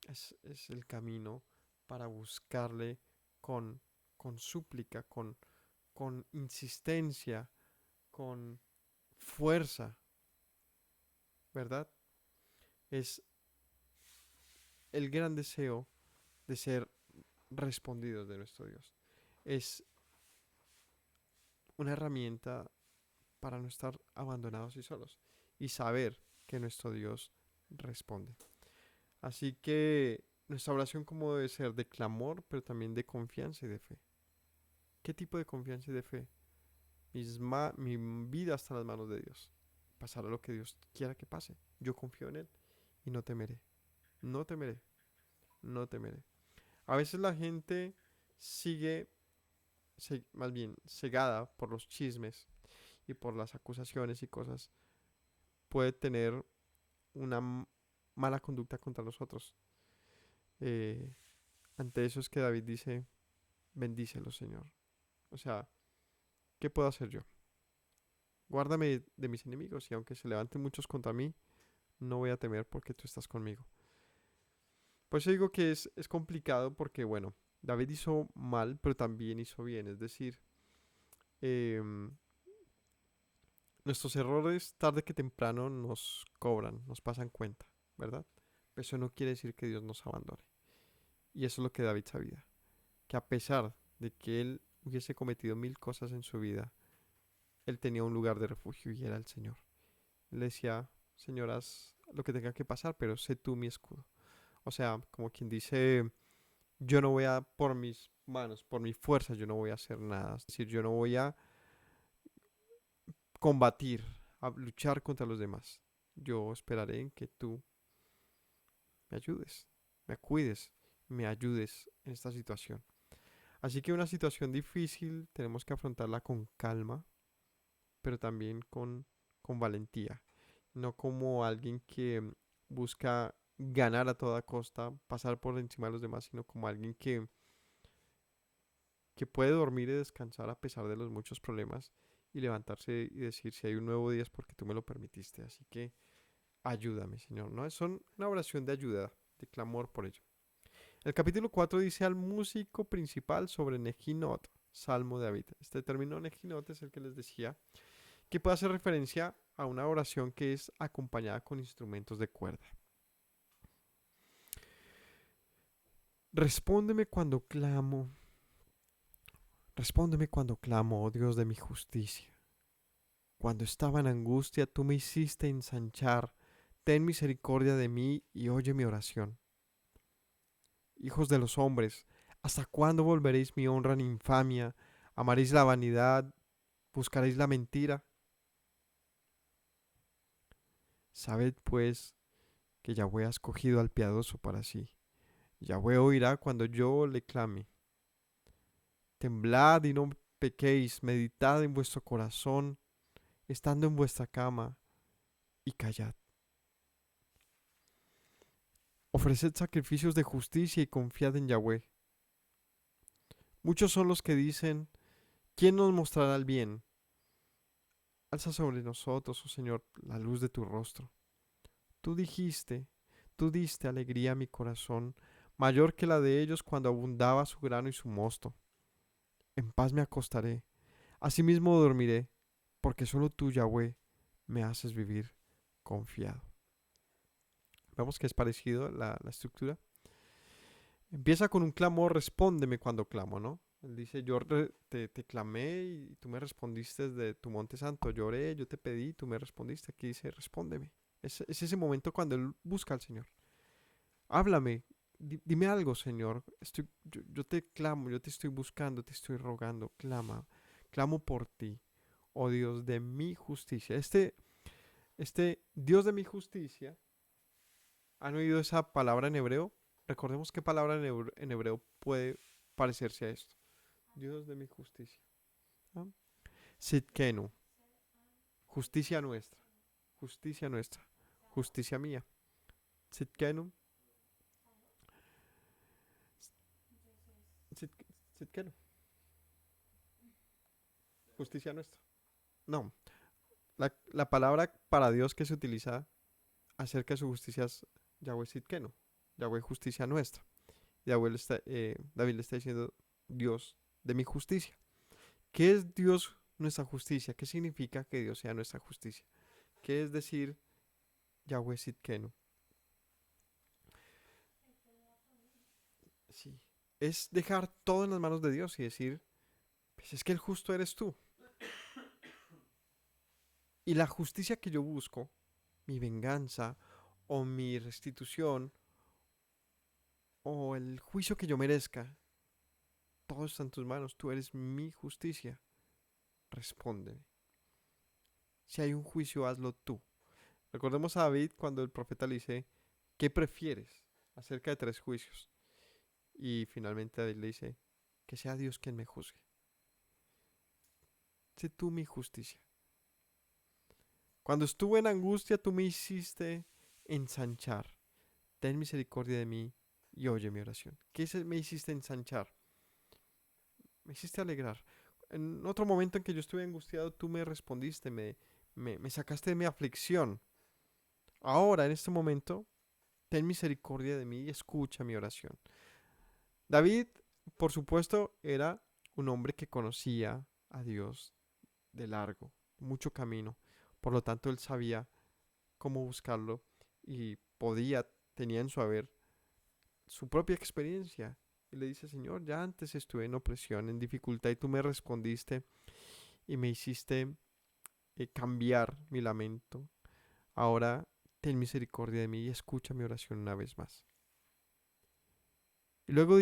es, es el camino para buscarle con, con súplica, con insistencia, con fuerza, ¿verdad? Es el gran deseo de ser respondidos de nuestro Dios. Es una herramienta para no estar abandonados y solos y saber que nuestro Dios responde. Así que nuestra oración como debe ser de clamor, pero también de confianza y de fe. ¿Qué tipo de confianza y de fe? Mi vida está en las manos de Dios. Pasará lo que Dios quiera que pase. Yo confío en Él y no temeré. No temeré. No temeré. A veces la gente sigue, más bien, cegada por los chismes y por las acusaciones y cosas, puede tener una mala conducta contra nosotros. Eh, ante eso es que David dice, bendícelo, Señor. O sea, ¿qué puedo hacer yo? Guárdame de mis enemigos y aunque se levanten muchos contra mí, no voy a temer porque tú estás conmigo. Por eso digo que es complicado porque, bueno, David hizo mal, pero también hizo bien. Es decir, em, nuestros errores tarde que temprano nos cobran, nos pasan cuenta, ¿verdad? Pero eso no quiere decir que Dios nos abandone. Y eso es lo que David sabía. Que a pesar de que él hubiese cometido 1000 cosas en su vida, él tenía un lugar de refugio y era el Señor. Él decía, Señor, haz lo que tenga que pasar, pero sé tú mi escudo. O sea, como quien dice, yo no voy a, por mis manos, por mi fuerza, yo no voy a hacer nada. Es decir, yo no voy a combatir, a luchar contra los demás. Yo esperaré en que tú me ayudes, me cuides, me ayudes en esta situación. Así que una situación difícil tenemos que afrontarla con calma, pero también con valentía. No como alguien que busca ganar a toda costa, pasar por encima de los demás, sino como alguien que puede dormir y descansar a pesar de los muchos problemas y levantarse y decir, si hay un nuevo día es porque tú me lo permitiste. Así que ayúdame, Señor. ¿No? Son una oración de ayuda, de clamor por ello. El capítulo 4 dice al músico principal sobre Nejinot, Salmo de David. Este término Nejinot es el que les decía, que puede hacer referencia a una oración que es acompañada con instrumentos de cuerda. Respóndeme cuando clamo, respóndeme cuando clamo, oh Dios de mi justicia. Cuando estaba en angustia, tú me hiciste ensanchar. Ten misericordia de mí y oye mi oración. Hijos de los hombres, ¿hasta cuándo volveréis mi honra en infamia? ¿Amaréis la vanidad? ¿Buscaréis la mentira? Sabed pues que Yahweh ha escogido al piadoso para sí. Yahweh oirá cuando yo le clame. Temblad y no pequéis, meditad en vuestro corazón, estando en vuestra cama, y callad. Ofreced sacrificios de justicia y confiad en Yahweh. Muchos son los que dicen, ¿quién nos mostrará el bien? Alza sobre nosotros, oh Señor, la luz de tu rostro. Tú dijiste, tú diste alegría a mi corazón, mayor que la de ellos cuando abundaba su grano y su mosto. En paz me acostaré, asimismo dormiré, porque solo tú, Yahweh, me haces vivir confiado. Vemos que es parecido la estructura. Empieza con un clamor, respóndeme cuando clamo, ¿no? Él dice, te clamé y tú me respondiste desde tu monte santo. Lloré, yo te pedí, tú me respondiste. Aquí dice, respóndeme. Es ese momento cuando él busca al Señor. Háblame, dime algo, Señor. Yo te clamo, yo te estoy buscando, te estoy rogando. Clamo por ti, oh Dios de mi justicia. Este Dios de mi justicia, ¿han oído esa palabra en hebreo? Recordemos qué palabra en hebreo puede parecerse a esto. Dios de mi justicia. ¿No? Sitkenu, justicia nuestra, justicia nuestra, justicia mía. Sitkenu, Sitkenu, justicia nuestra. No, la palabra para Dios que se utiliza acerca de su justicia es Yahweh Sitkenu, Yahweh justicia nuestra. David le está diciendo Dios de mi justicia. ¿Qué es Dios nuestra justicia? ¿Qué significa que Dios sea nuestra justicia? ¿Qué es decir Yahweh Sitkenu? Sí. Es dejar todo en las manos de Dios y decir, pues es que el justo eres tú. Y la justicia que yo busco, mi venganza o mi restitución o el juicio que yo merezca, todo está en tus manos. Tú eres mi justicia. Respóndeme. Si hay un juicio, hazlo tú. Recordemos a David cuando el profeta le dice, ¿qué prefieres acerca de 3 juicios? Y finalmente David le dice, que sea Dios quien me juzgue. Sé tú mi justicia. Cuando estuve en angustia, tú me hiciste ensanchar. Ten misericordia de mí y oye mi oración. Me hiciste ensanchar? Me hiciste alegrar. En otro momento en que yo estuve angustiado, tú me respondiste, me sacaste de mi aflicción. Ahora, en este momento, ten misericordia de mí y escucha mi oración. David, por supuesto, era un hombre que conocía a Dios de largo, mucho camino. Por lo tanto, él sabía cómo buscarlo y tenía en su haber su propia experiencia Y le dice, Señor, ya antes estuve en opresión, en dificultad, y tú me respondiste y me hiciste cambiar mi lamento. Ahora ten misericordia de mí y escucha mi oración una vez más. Y luego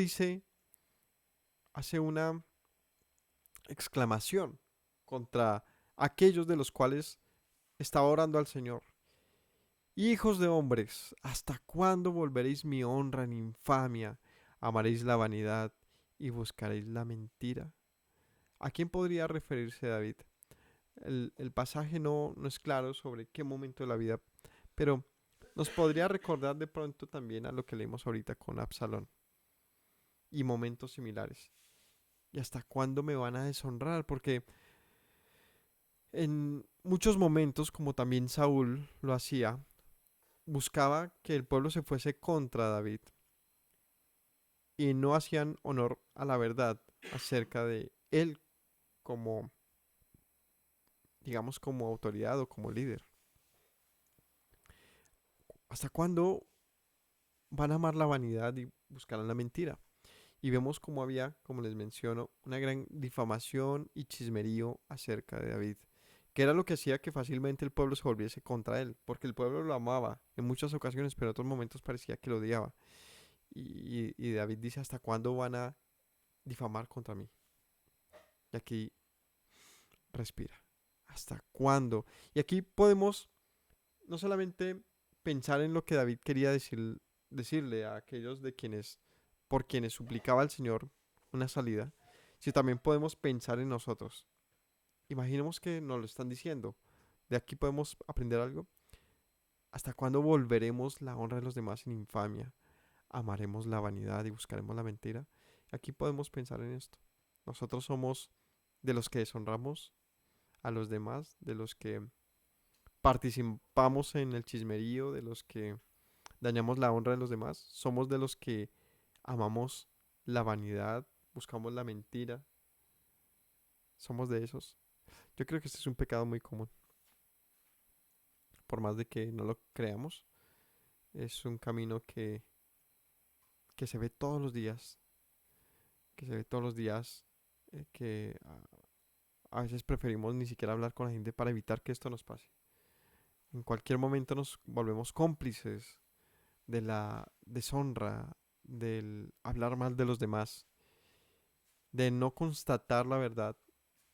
hace una exclamación contra aquellos de los cuales estaba orando al Señor. Hijos de hombres, ¿hasta cuándo volveréis mi honra en infamia? ¿Amaréis la vanidad y buscaréis la mentira? ¿A quién podría referirse David? El pasaje no es claro sobre qué momento de la vida, pero nos podría recordar de pronto también a lo que leímos ahorita con Absalón y momentos similares. ¿Y hasta cuándo me van a deshonrar? Porque en muchos momentos, como también Saúl lo hacía, buscaba que el pueblo se fuese contra David y no hacían honor a la verdad acerca de él como, digamos, como autoridad o como líder. ¿Hasta cuándo van a amar la vanidad y buscarán la mentira? Y vemos como había, como les menciono, una gran difamación y chismerío acerca de David, que era lo que hacía que fácilmente el pueblo se volviese contra él, porque el pueblo lo amaba en muchas ocasiones, pero en otros momentos parecía que lo odiaba. Y David dice, ¿hasta cuándo van a difamar contra mí? Y aquí respira. ¿Hasta cuándo? Y aquí podemos no solamente pensar en lo que David quería decirle a aquellos por quienes suplicaba al Señor una salida, sino también podemos pensar en nosotros. Imaginemos que nos lo están diciendo. De aquí podemos aprender algo. ¿Hasta cuándo volveremos la honra de los demás en infamia? ¿Amaremos la vanidad y buscaremos la mentira? Aquí podemos pensar en esto. Nosotros somos de los que deshonramos a los demás, de los que participamos en el chismerío, de los que dañamos la honra de los demás, somos de los que amamos la vanidad, buscamos la mentira, somos de esos. Yo creo que este es un pecado muy común, por más de que no lo creamos, es un camino que se ve todos los días, que se ve todos los días, que a veces preferimos ni siquiera hablar con la gente para evitar que esto nos pase. En cualquier momento nos volvemos cómplices de la deshonra, del hablar mal de los demás, de no constatar la verdad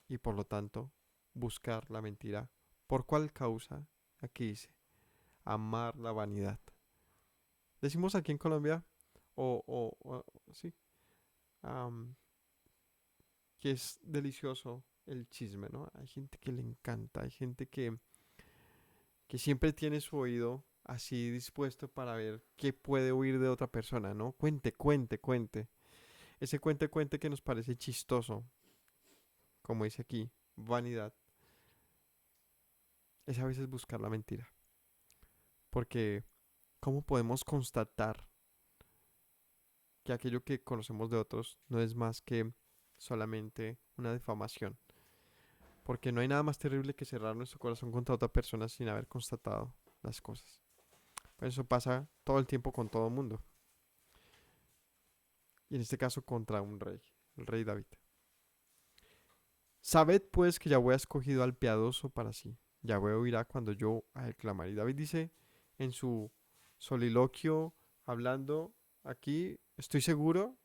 y por lo tanto buscar la mentira. ¿Por cuál causa? Aquí dice, amar la vanidad. Decimos aquí en Colombia, sí, am, que es delicioso el chisme, ¿no? Hay gente que le encanta, hay gente que siempre tiene su oído así dispuesto para ver qué puede oír de otra persona, ¿no? Cuente, cuente, cuente. Ese cuente, cuente que nos parece chistoso, como dice aquí, vanidad, es a veces buscar la mentira. Porque, ¿cómo podemos constatar que aquello que conocemos de otros no es más que solamente una difamación? Porque no hay nada más terrible que cerrar nuestro corazón contra otra persona sin haber constatado las cosas. Pues eso pasa todo el tiempo con todo el mundo. Y en este caso contra un rey, el rey David. Sabed pues que Yahweh ha escogido al piadoso para sí. Yahweh oirá cuando yo a él clamaré. Y David dice en su soliloquio, hablando aquí, estoy seguro,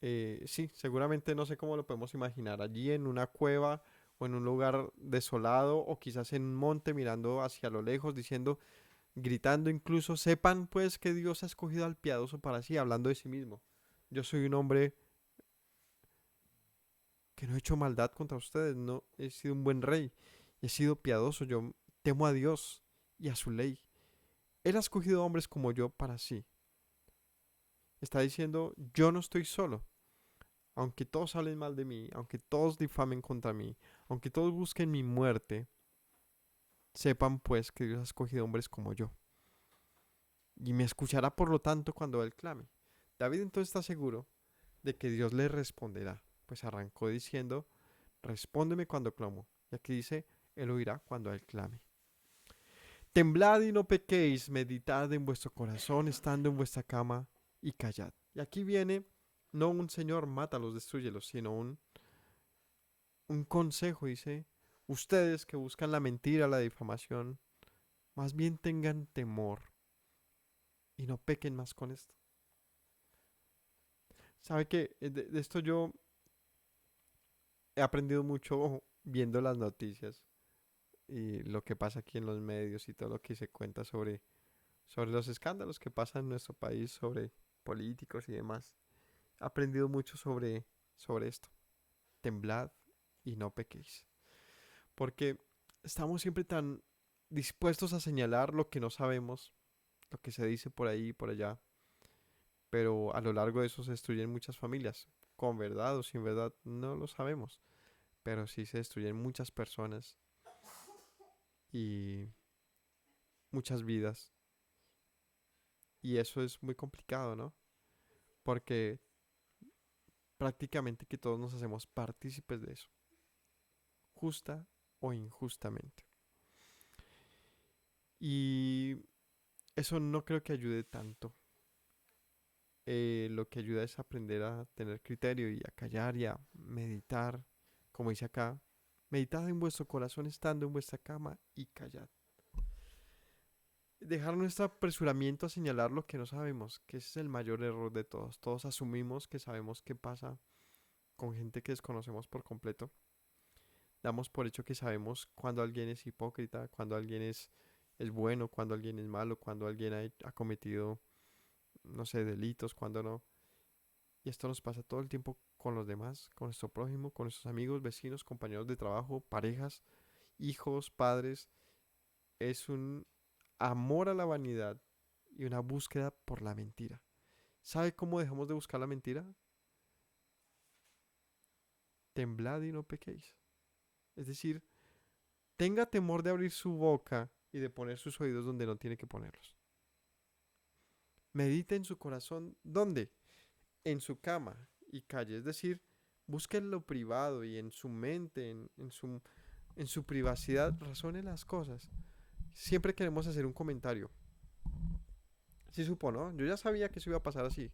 sí, seguramente no sé cómo lo podemos imaginar, allí en una cueva o en un lugar desolado o quizás en un monte mirando hacia lo lejos, diciendo, gritando incluso, sepan pues que Dios ha escogido al piadoso para sí, hablando de sí mismo. Yo soy un hombre que no he hecho maldad contra ustedes, no he sido un buen rey, he sido piadoso, yo temo a Dios y a su ley. Él ha escogido hombres como yo para sí. Está diciendo, yo no estoy solo. Aunque todos hablen mal de mí, aunque todos difamen contra mí, aunque todos busquen mi muerte, sepan pues que Dios ha escogido hombres como yo. Y me escuchará por lo tanto cuando Él clame. David entonces está seguro de que Dios le responderá. Pues arrancó diciendo, respóndeme cuando clamo. Y aquí dice, Él oirá cuando Él clame. Temblad y no pequéis, meditad en vuestro corazón estando en vuestra cama y callad. Y aquí viene no un Señor, mátalos, destruyelos, sino un consejo, dice, ustedes que buscan la mentira, la difamación, más bien tengan temor y no pequen más con esto. ¿Sabe qué? De esto yo he aprendido mucho viendo las noticias y lo que pasa aquí en los medios y todo lo que se cuenta sobre los escándalos que pasan en nuestro país, sobre políticos y demás. He aprendido mucho sobre esto. Temblad y no pequéis. Porque estamos siempre tan dispuestos a señalar lo que no sabemos, lo que se dice por ahí y por allá. Pero a lo largo de eso se destruyen muchas familias. Con verdad o sin verdad, no lo sabemos. Pero sí se destruyen muchas personas y muchas vidas. Y eso es muy complicado, ¿no? Porque prácticamente que todos nos hacemos partícipes de eso, justa o injustamente. Y eso no creo que ayude tanto. Lo que ayuda es aprender a tener criterio y a callar y a meditar, como dice acá, meditad en vuestro corazón estando en vuestra cama y callad. Dejar nuestro apresuramiento a señalar lo que no sabemos, que ese es el mayor error de todos. Todos asumimos que sabemos qué pasa con gente que desconocemos por completo. Damos por hecho que sabemos cuando alguien es hipócrita, cuando alguien es bueno, cuando alguien es malo, cuando alguien ha cometido, no sé, delitos, cuando no. Y esto nos pasa todo el tiempo con los demás, con nuestro prójimo, con nuestros amigos, vecinos, compañeros de trabajo, parejas, hijos, padres. Es un amor a la vanidad y una búsqueda por la mentira. ¿Sabe cómo dejamos de buscar la mentira? Temblad y no pequéis. Es decir, tenga temor de abrir su boca y de poner sus oídos donde no tiene que ponerlos. Medite en su corazón, ¿dónde? En su cama y calle. Es decir, busque en lo privado y en su mente, en su privacidad, razone las cosas. Siempre queremos hacer un comentario. Sí supo, ¿no? Yo ya sabía que eso iba a pasar así.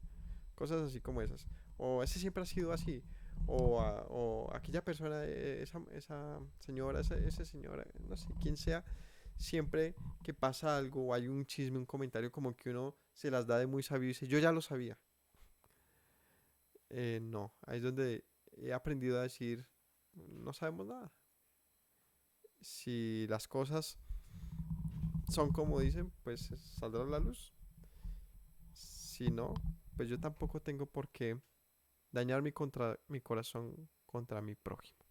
Cosas así como esas. O ese siempre ha sido así. O aquella persona, esa señora, ese señora, no sé quién sea, siempre que pasa algo o hay un chisme, un comentario, como que uno se las da de muy sabio y dice, yo ya lo sabía. No, ahí es donde he aprendido a decir, no sabemos nada. Si las cosas son como dicen, pues saldrá a la luz. Si no, pues yo tampoco tengo por qué dañar mi corazón contra mi prójimo.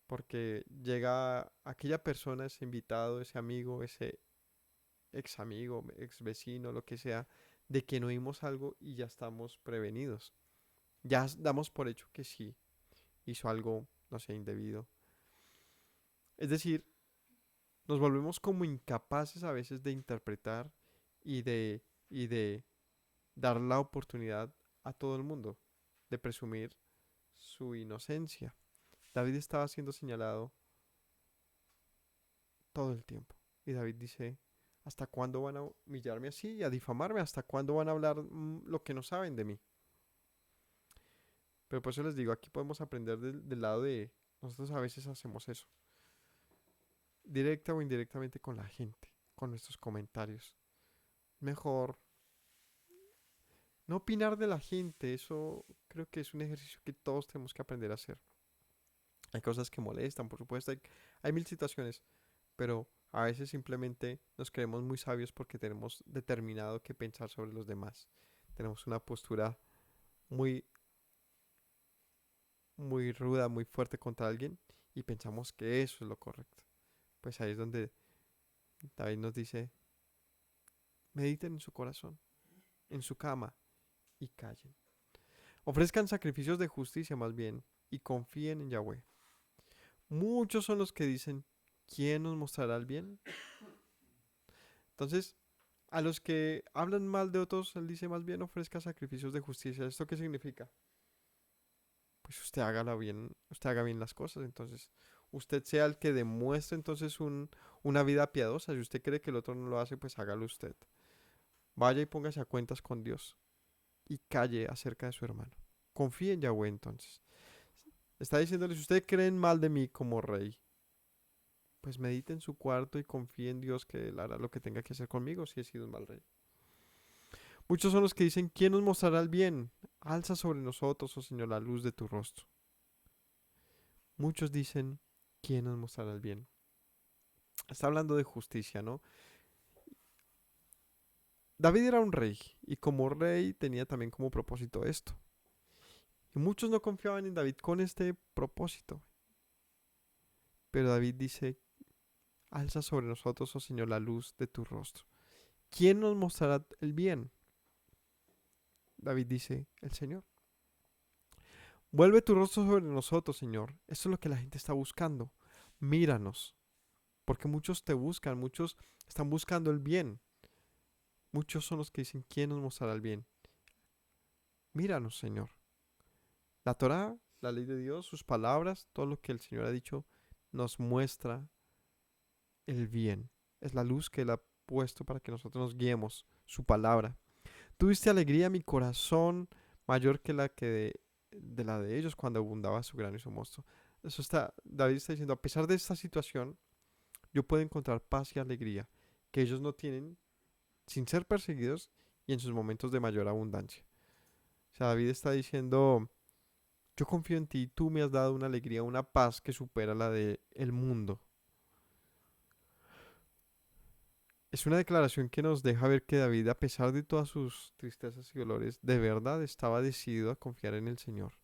Porque llega aquella persona, ese invitado, ese amigo, ese ex amigo, ex vecino, lo que sea, de que no oímos algo y ya estamos prevenidos. Ya damos por hecho que sí hizo algo, no sé, indebido. Es decir, nos volvemos como incapaces a veces de interpretar y de dar la oportunidad a todo el mundo de presumir su inocencia. David estaba siendo señalado todo el tiempo. Y David dice, ¿hasta cuándo van a humillarme así y a difamarme? ¿Hasta cuándo van a hablar lo que no saben de mí? Pero por eso les digo, aquí podemos aprender del lado de nosotros a veces hacemos eso, directa o indirectamente con la gente, con nuestros comentarios. Mejor no opinar de la gente, eso creo que es un ejercicio que todos tenemos que aprender a hacer. Hay cosas que molestan, por supuesto, hay mil situaciones, pero a veces simplemente nos creemos muy sabios porque tenemos determinado qué pensar sobre los demás. Tenemos una postura muy, muy ruda, muy fuerte contra alguien y pensamos que eso es lo correcto. Pues ahí es donde David nos dice, mediten en su corazón, en su cama y callen. Ofrezcan sacrificios de justicia más bien y confíen en Yahweh. Muchos son los que dicen, ¿quién nos mostrará el bien? Entonces, a los que hablan mal de otros, él dice más bien ofrezca sacrificios de justicia. ¿Esto qué significa? Pues usted haga bien las cosas. Entonces, usted sea el que demuestre entonces una vida piadosa. Si usted cree que el otro no lo hace, pues hágalo usted. Vaya y póngase a cuentas con Dios y calle acerca de su hermano. Confíe en Yahweh entonces. Está diciéndole, si ustedes creen mal de mí como rey, pues medite en su cuarto y confíe en Dios que Él hará lo que tenga que hacer conmigo si he sido un mal rey. Muchos son los que dicen, ¿quién nos mostrará el bien? Alza sobre nosotros, oh Señor, la luz de tu rostro. Muchos dicen, ¿quién nos mostrará el bien? Está hablando de justicia, ¿no? David era un rey y como rey tenía también como propósito esto. Y muchos no confiaban en David con este propósito. Pero David dice, alza sobre nosotros, oh Señor, la luz de tu rostro. ¿Quién nos mostrará el bien? David dice, el Señor. Vuelve tu rostro sobre nosotros, Señor. Eso es lo que la gente está buscando. Míranos. Porque muchos te buscan, muchos están buscando el bien. Muchos son los que dicen, ¿quién nos mostrará el bien? Míranos, Señor. La Torá, la ley de Dios, sus palabras, todo lo que el Señor ha dicho, nos muestra el bien. Es la luz que Él ha puesto para que nosotros nos guiemos, su palabra. Tuviste alegría en mi corazón mayor que de la de ellos cuando abundaba su grano y su mosto. Eso está, David está diciendo, a pesar de esta situación, yo puedo encontrar paz y alegría que ellos no tienen sin ser perseguidos y en sus momentos de mayor abundancia. O sea, David está diciendo, yo confío en ti, tú me has dado una alegría, una paz que supera la del mundo. Es una declaración que nos deja ver que David, a pesar de todas sus tristezas y dolores, de verdad estaba decidido a confiar en el Señor.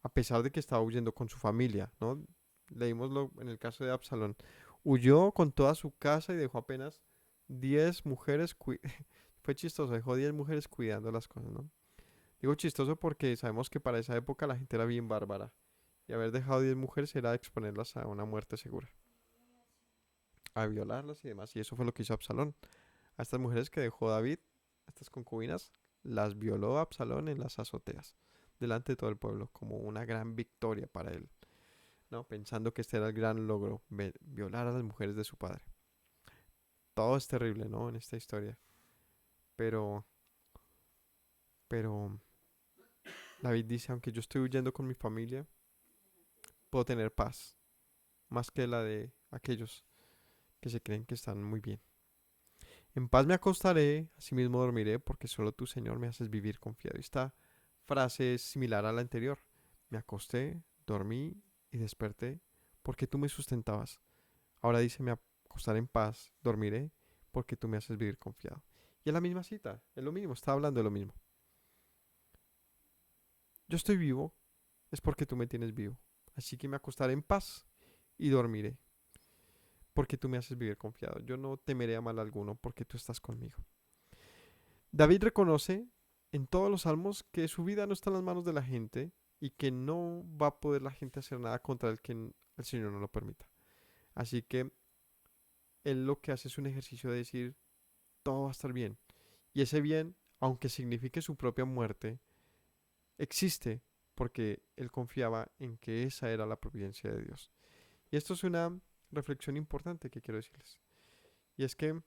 A pesar de que estaba huyendo con su familia, ¿no? Leímoslo en el caso de Absalón. Huyó con toda su casa y dejó apenas 10 mujeres. Fue chistoso, dejó 10 mujeres cuidando las cosas, ¿no? Digo chistoso porque sabemos que para esa época la gente era bien bárbara. Y haber dejado 10 mujeres era exponerlas a una muerte segura. A violarlas y demás. Y eso fue lo que hizo Absalón. A estas mujeres que dejó David, a estas concubinas, las violó Absalón en las azoteas, delante de todo el pueblo, como una gran victoria para él, ¿no? Pensando que este era el gran logro, violar a las mujeres de su padre. Todo es terrible, ¿no? En esta historia. Pero, pero David dice, aunque yo estoy huyendo con mi familia, puedo tener paz, más que la de aquellos que se creen que están muy bien. En paz me acostaré, asimismo dormiré, porque solo tú, Señor, me haces vivir confiado. Esta frase es similar a la anterior. Me acosté, dormí y desperté, porque tú me sustentabas. Ahora dice, me acostaré en paz, dormiré, porque tú me haces vivir confiado. Y es la misma cita, es lo mismo, está hablando de lo mismo. Yo estoy vivo, es porque tú me tienes vivo. Así que me acostaré en paz y dormiré, porque tú me haces vivir confiado. Yo no temeré a mal alguno, porque tú estás conmigo. David reconoce en todos los salmos que su vida no está en las manos de la gente y que no va a poder la gente hacer nada contra el que el Señor no lo permita. Así que él lo que hace es un ejercicio de decir, todo va a estar bien. Y ese bien, aunque signifique su propia muerte, existe porque él confiaba en que esa era la providencia de Dios. Y esto es una reflexión importante que quiero decirles. Y es que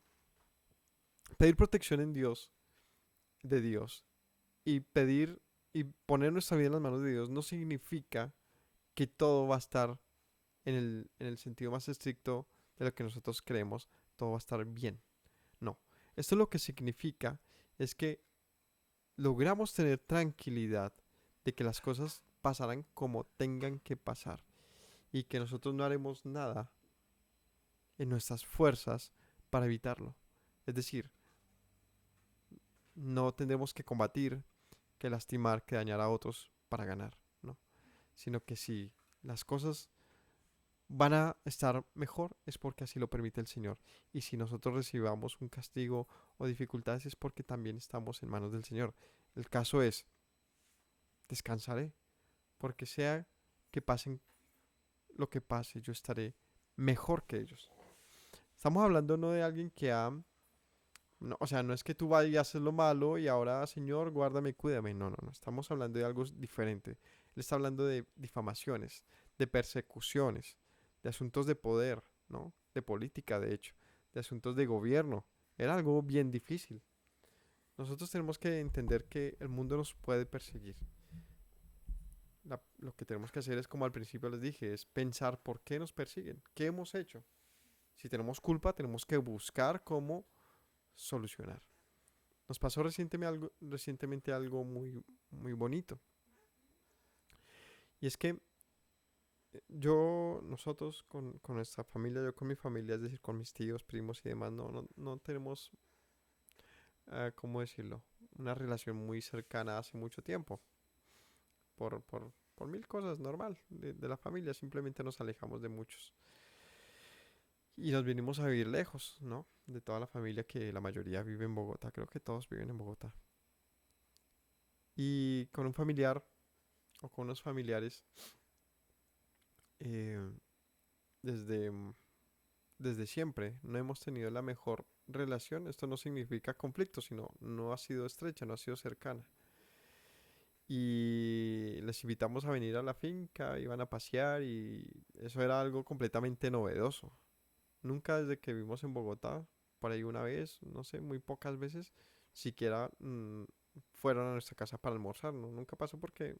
pedir protección en Dios, de Dios, y pedir y poner nuestra vida en las manos de Dios no significa que todo va a estar en el sentido más estricto de lo que nosotros creemos, todo va a estar bien. No. Esto lo que significa es que logramos tener tranquilidad de que las cosas pasarán como tengan que pasar y que nosotros no haremos nada en nuestras fuerzas para evitarlo. Es decir, no tendremos que combatir, que lastimar, que dañar a otros para ganar, ¿no? Sino que si las cosas van a estar mejor es porque así lo permite el Señor. Y si nosotros recibamos un castigo o dificultades es porque también estamos en manos del Señor. El caso es, descansaré, porque sea que pasen lo que pase, yo estaré mejor que ellos. Estamos hablando no de alguien que ha... No, o sea, no es que tú vayas y haces lo malo y ahora, Señor, guárdame y cuídame. No, no, no. Estamos hablando de algo diferente. Él está hablando de difamaciones, de persecuciones, de asuntos de poder, ¿no? De política, de hecho, de asuntos de gobierno. Era algo bien difícil. Nosotros tenemos que entender que el mundo nos puede perseguir. Lo que tenemos que hacer es, como al principio les dije, es pensar por qué nos persiguen, qué hemos hecho. Si tenemos culpa, tenemos que buscar cómo solucionar. Nos pasó recientemente algo muy, muy bonito. Y es que nosotros con nuestra familia, yo con mi familia, es decir, con mis tíos, primos y demás, no tenemos, ¿cómo decirlo? Una relación muy cercana hace mucho tiempo. Por mil cosas, normal, de la familia, simplemente nos alejamos de muchos. Y nos vinimos a vivir lejos, ¿no? De toda la familia, que la mayoría vive en Bogotá, creo que todos viven en Bogotá. Y con un familiar o con unos familiares, eh, desde, desde siempre no hemos tenido la mejor relación. Esto no significa conflicto, sino no ha sido estrecha, no ha sido cercana. Y les invitamos a venir a la finca, iban a pasear y eso era algo completamente novedoso. Nunca desde que vivimos en Bogotá, por ahí una vez, no sé, muy pocas veces, siquiera fueron a nuestra casa para almorzar, ¿no? Nunca pasó porque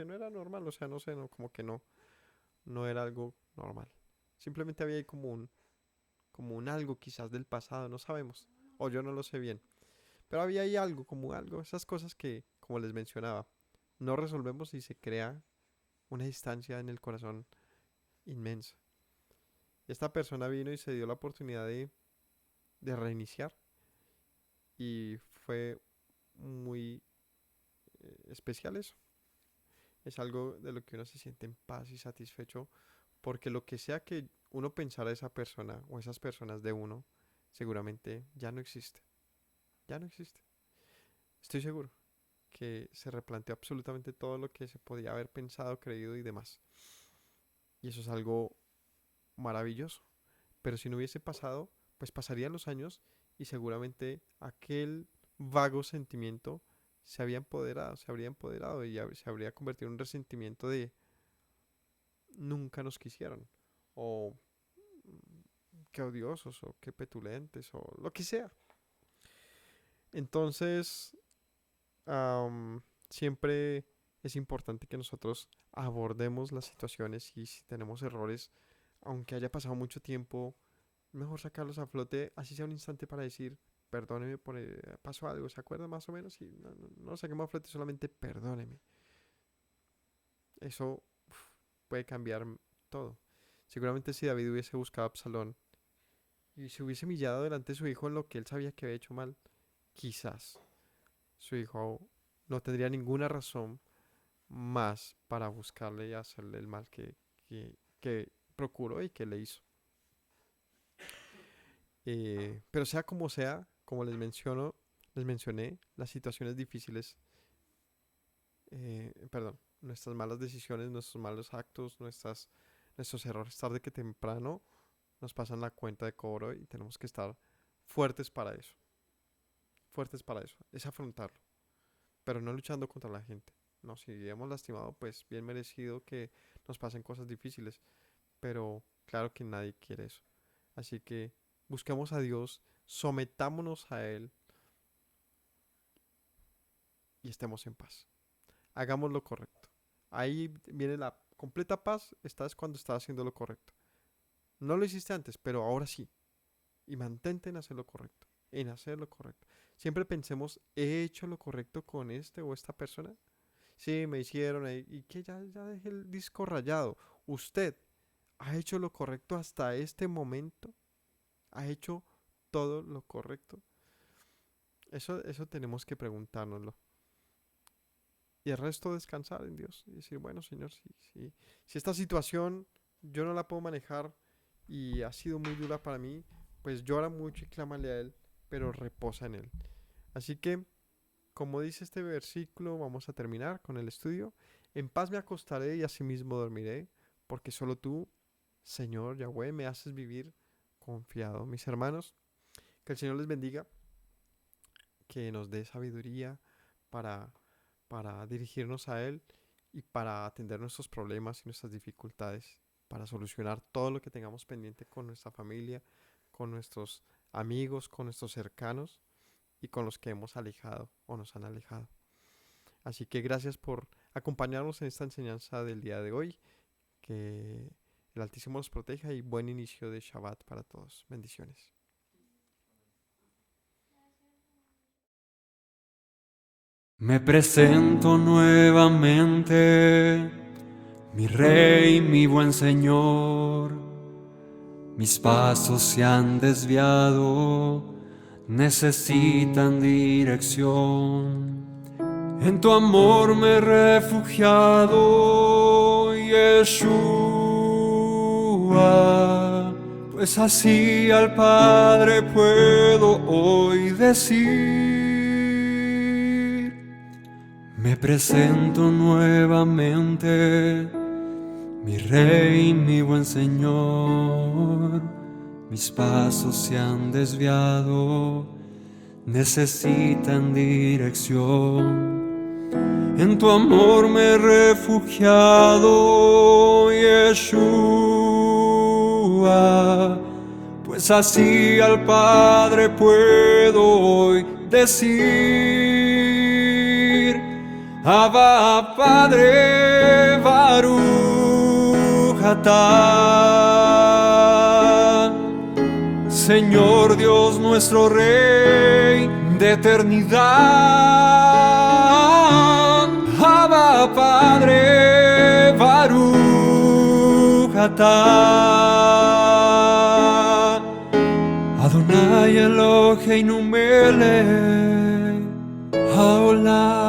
no era normal, o sea, no sé, no, como que no era algo normal. Simplemente había ahí como un algo quizás del pasado, no sabemos, o yo no lo sé bien. Pero había ahí algo, como algo, esas cosas que, como les mencionaba, no resolvemos y se crea una distancia en el corazón inmensa. Esta persona vino y se dio la oportunidad de reiniciar y fue muy especial eso. Es algo de lo que uno se siente en paz y satisfecho porque lo que sea que uno pensara de esa persona o esas personas de uno, seguramente ya no existe. Ya no existe. Estoy seguro que se replanteó absolutamente todo lo que se podía haber pensado, creído y demás. Y eso es algo maravilloso. Pero si no hubiese pasado, pues pasarían los años y seguramente aquel vago sentimiento se habría empoderado y se habría convertido en un resentimiento de nunca nos quisieron, o qué odiosos, o qué petulentes, o lo que sea. Entonces, siempre es importante que nosotros abordemos las situaciones y si tenemos errores, aunque haya pasado mucho tiempo, mejor sacarlos a flote, así sea un instante para decir, perdóneme por pasó algo, ¿se acuerda más o menos? Y no lo saquemos a flote, solamente perdóneme. Eso puede cambiar todo. Seguramente si David hubiese buscado a Absalón y se hubiese humillado delante de su hijo en lo que él sabía que había hecho mal, quizás su hijo no tendría ninguna razón más para buscarle y hacerle el mal que procuró y que le hizo. Pero sea como sea, como les mencioné, las situaciones difíciles, perdón, nuestras malas decisiones, nuestros malos actos, nuestros errores tarde que temprano nos pasan la cuenta de cobro y tenemos que estar fuertes para eso. Fuertes para eso. Es afrontarlo. Pero no luchando contra la gente. No, si hemos lastimado, pues bien merecido que nos pasen cosas difíciles. Pero claro que nadie quiere eso. Así que busquemos a Dios, sometámonos a Él y estemos en paz. Hagamos lo correcto. Ahí viene la completa paz. Estás cuando estás haciendo lo correcto. No lo hiciste antes, pero ahora sí. Y mantente en hacer lo correcto. En hacer lo correcto. Siempre pensemos, ¿he hecho lo correcto con este o esta persona? Sí, me hicieron ahí. Y que ya dejé el disco rayado. ¿Usted ha hecho lo correcto hasta este momento? ¿Ha hecho todo lo correcto? Eso tenemos que preguntárnoslo. Y el resto descansar en Dios. Y decir, bueno, Señor, si esta situación yo no la puedo manejar y ha sido muy dura para mí, pues llora mucho y clámale a Él, pero reposa en Él. Así que, como dice este versículo, vamos a terminar con el estudio. En paz me acostaré y asimismo dormiré, porque solo tú, Señor Yahweh, me haces vivir confiado. Mis hermanos, que el Señor les bendiga, que nos dé sabiduría para, para dirigirnos a Él y para atender nuestros problemas y nuestras dificultades, para solucionar todo lo que tengamos pendiente con nuestra familia, con nuestros amigos, con nuestros cercanos y con los que hemos alejado o nos han alejado. Así que gracias por acompañarnos en esta enseñanza del día de hoy. Que el Altísimo los proteja y buen inicio de Shabbat para todos. Bendiciones. Me presento nuevamente, mi Rey, mi buen Señor. Mis pasos se han desviado, necesitan dirección. En tu amor me he refugiado, Yeshua, pues así al Padre puedo hoy decir. Me presento nuevamente, mi Rey, mi buen Señor. Mis pasos se han desviado, necesitan dirección. En tu amor me he refugiado, Yeshua, pues así al Padre puedo hoy decir. Abba, Padre, Baruch atah, Señor Dios nuestro Rey de eternidad. Abba, Padre, Baruch atah, Adonai Eloheinu melech haolam.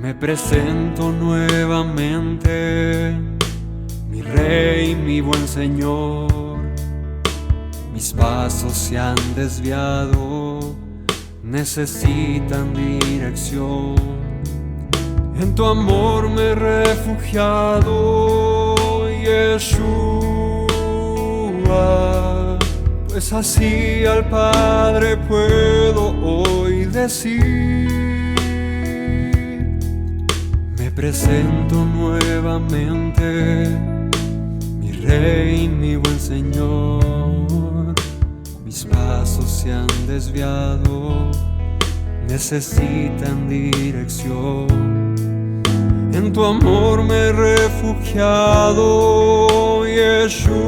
Me presento nuevamente, mi Rey, mi buen Señor. Mis pasos se han desviado, necesitan dirección. En tu amor me he refugiado, Yeshua, pues así al Padre puedo hoy decir. Me presento nuevamente, mi Rey, mi buen Señor. Mis pasos se han desviado, necesitan dirección. En tu amor me he refugiado, Yeshua,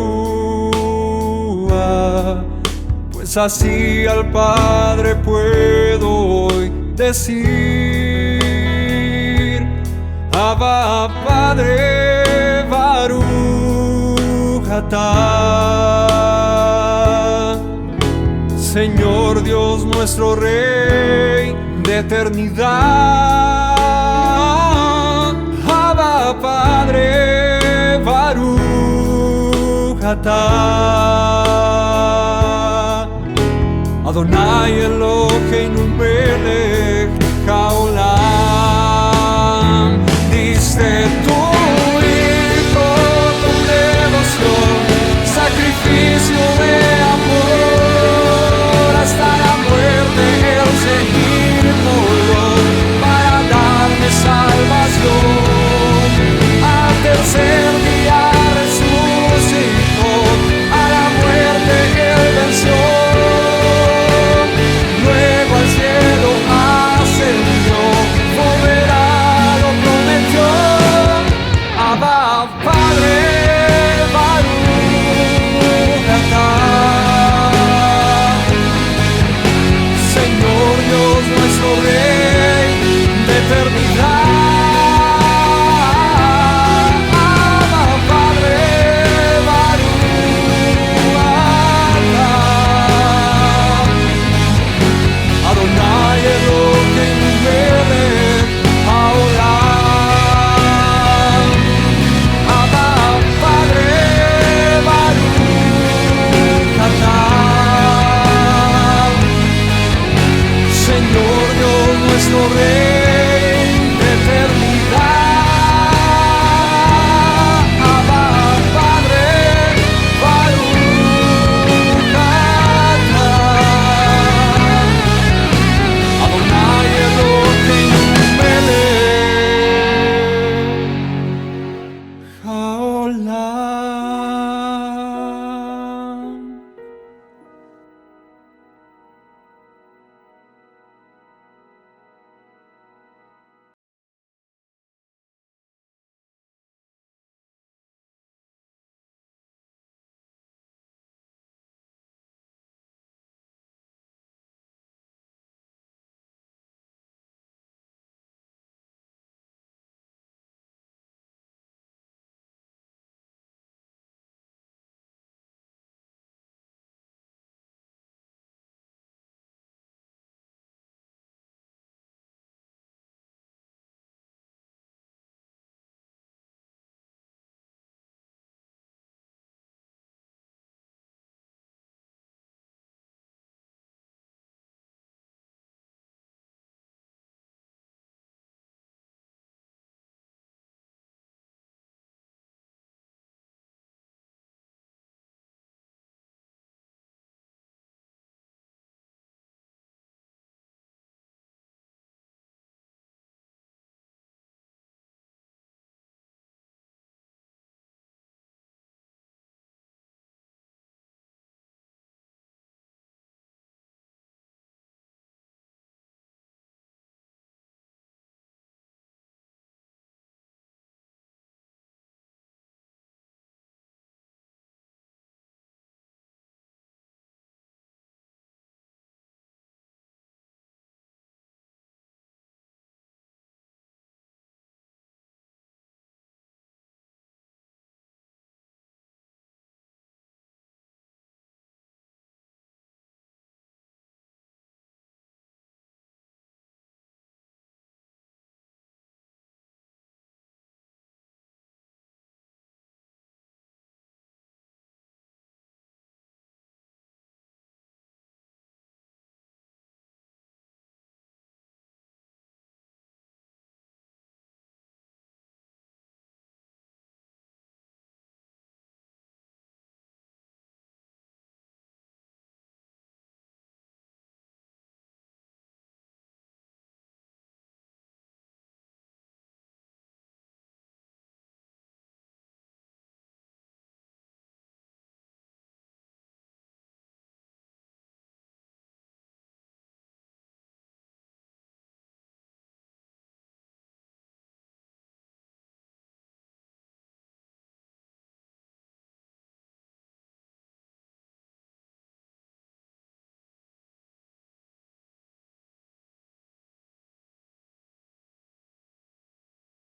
pues así al Padre puedo hoy decir. Abba, Padre, Baruch atah, Señor Dios nuestro Rey de eternidad. Abba, Padre, Baruch atah, Adonai Eloheinu melech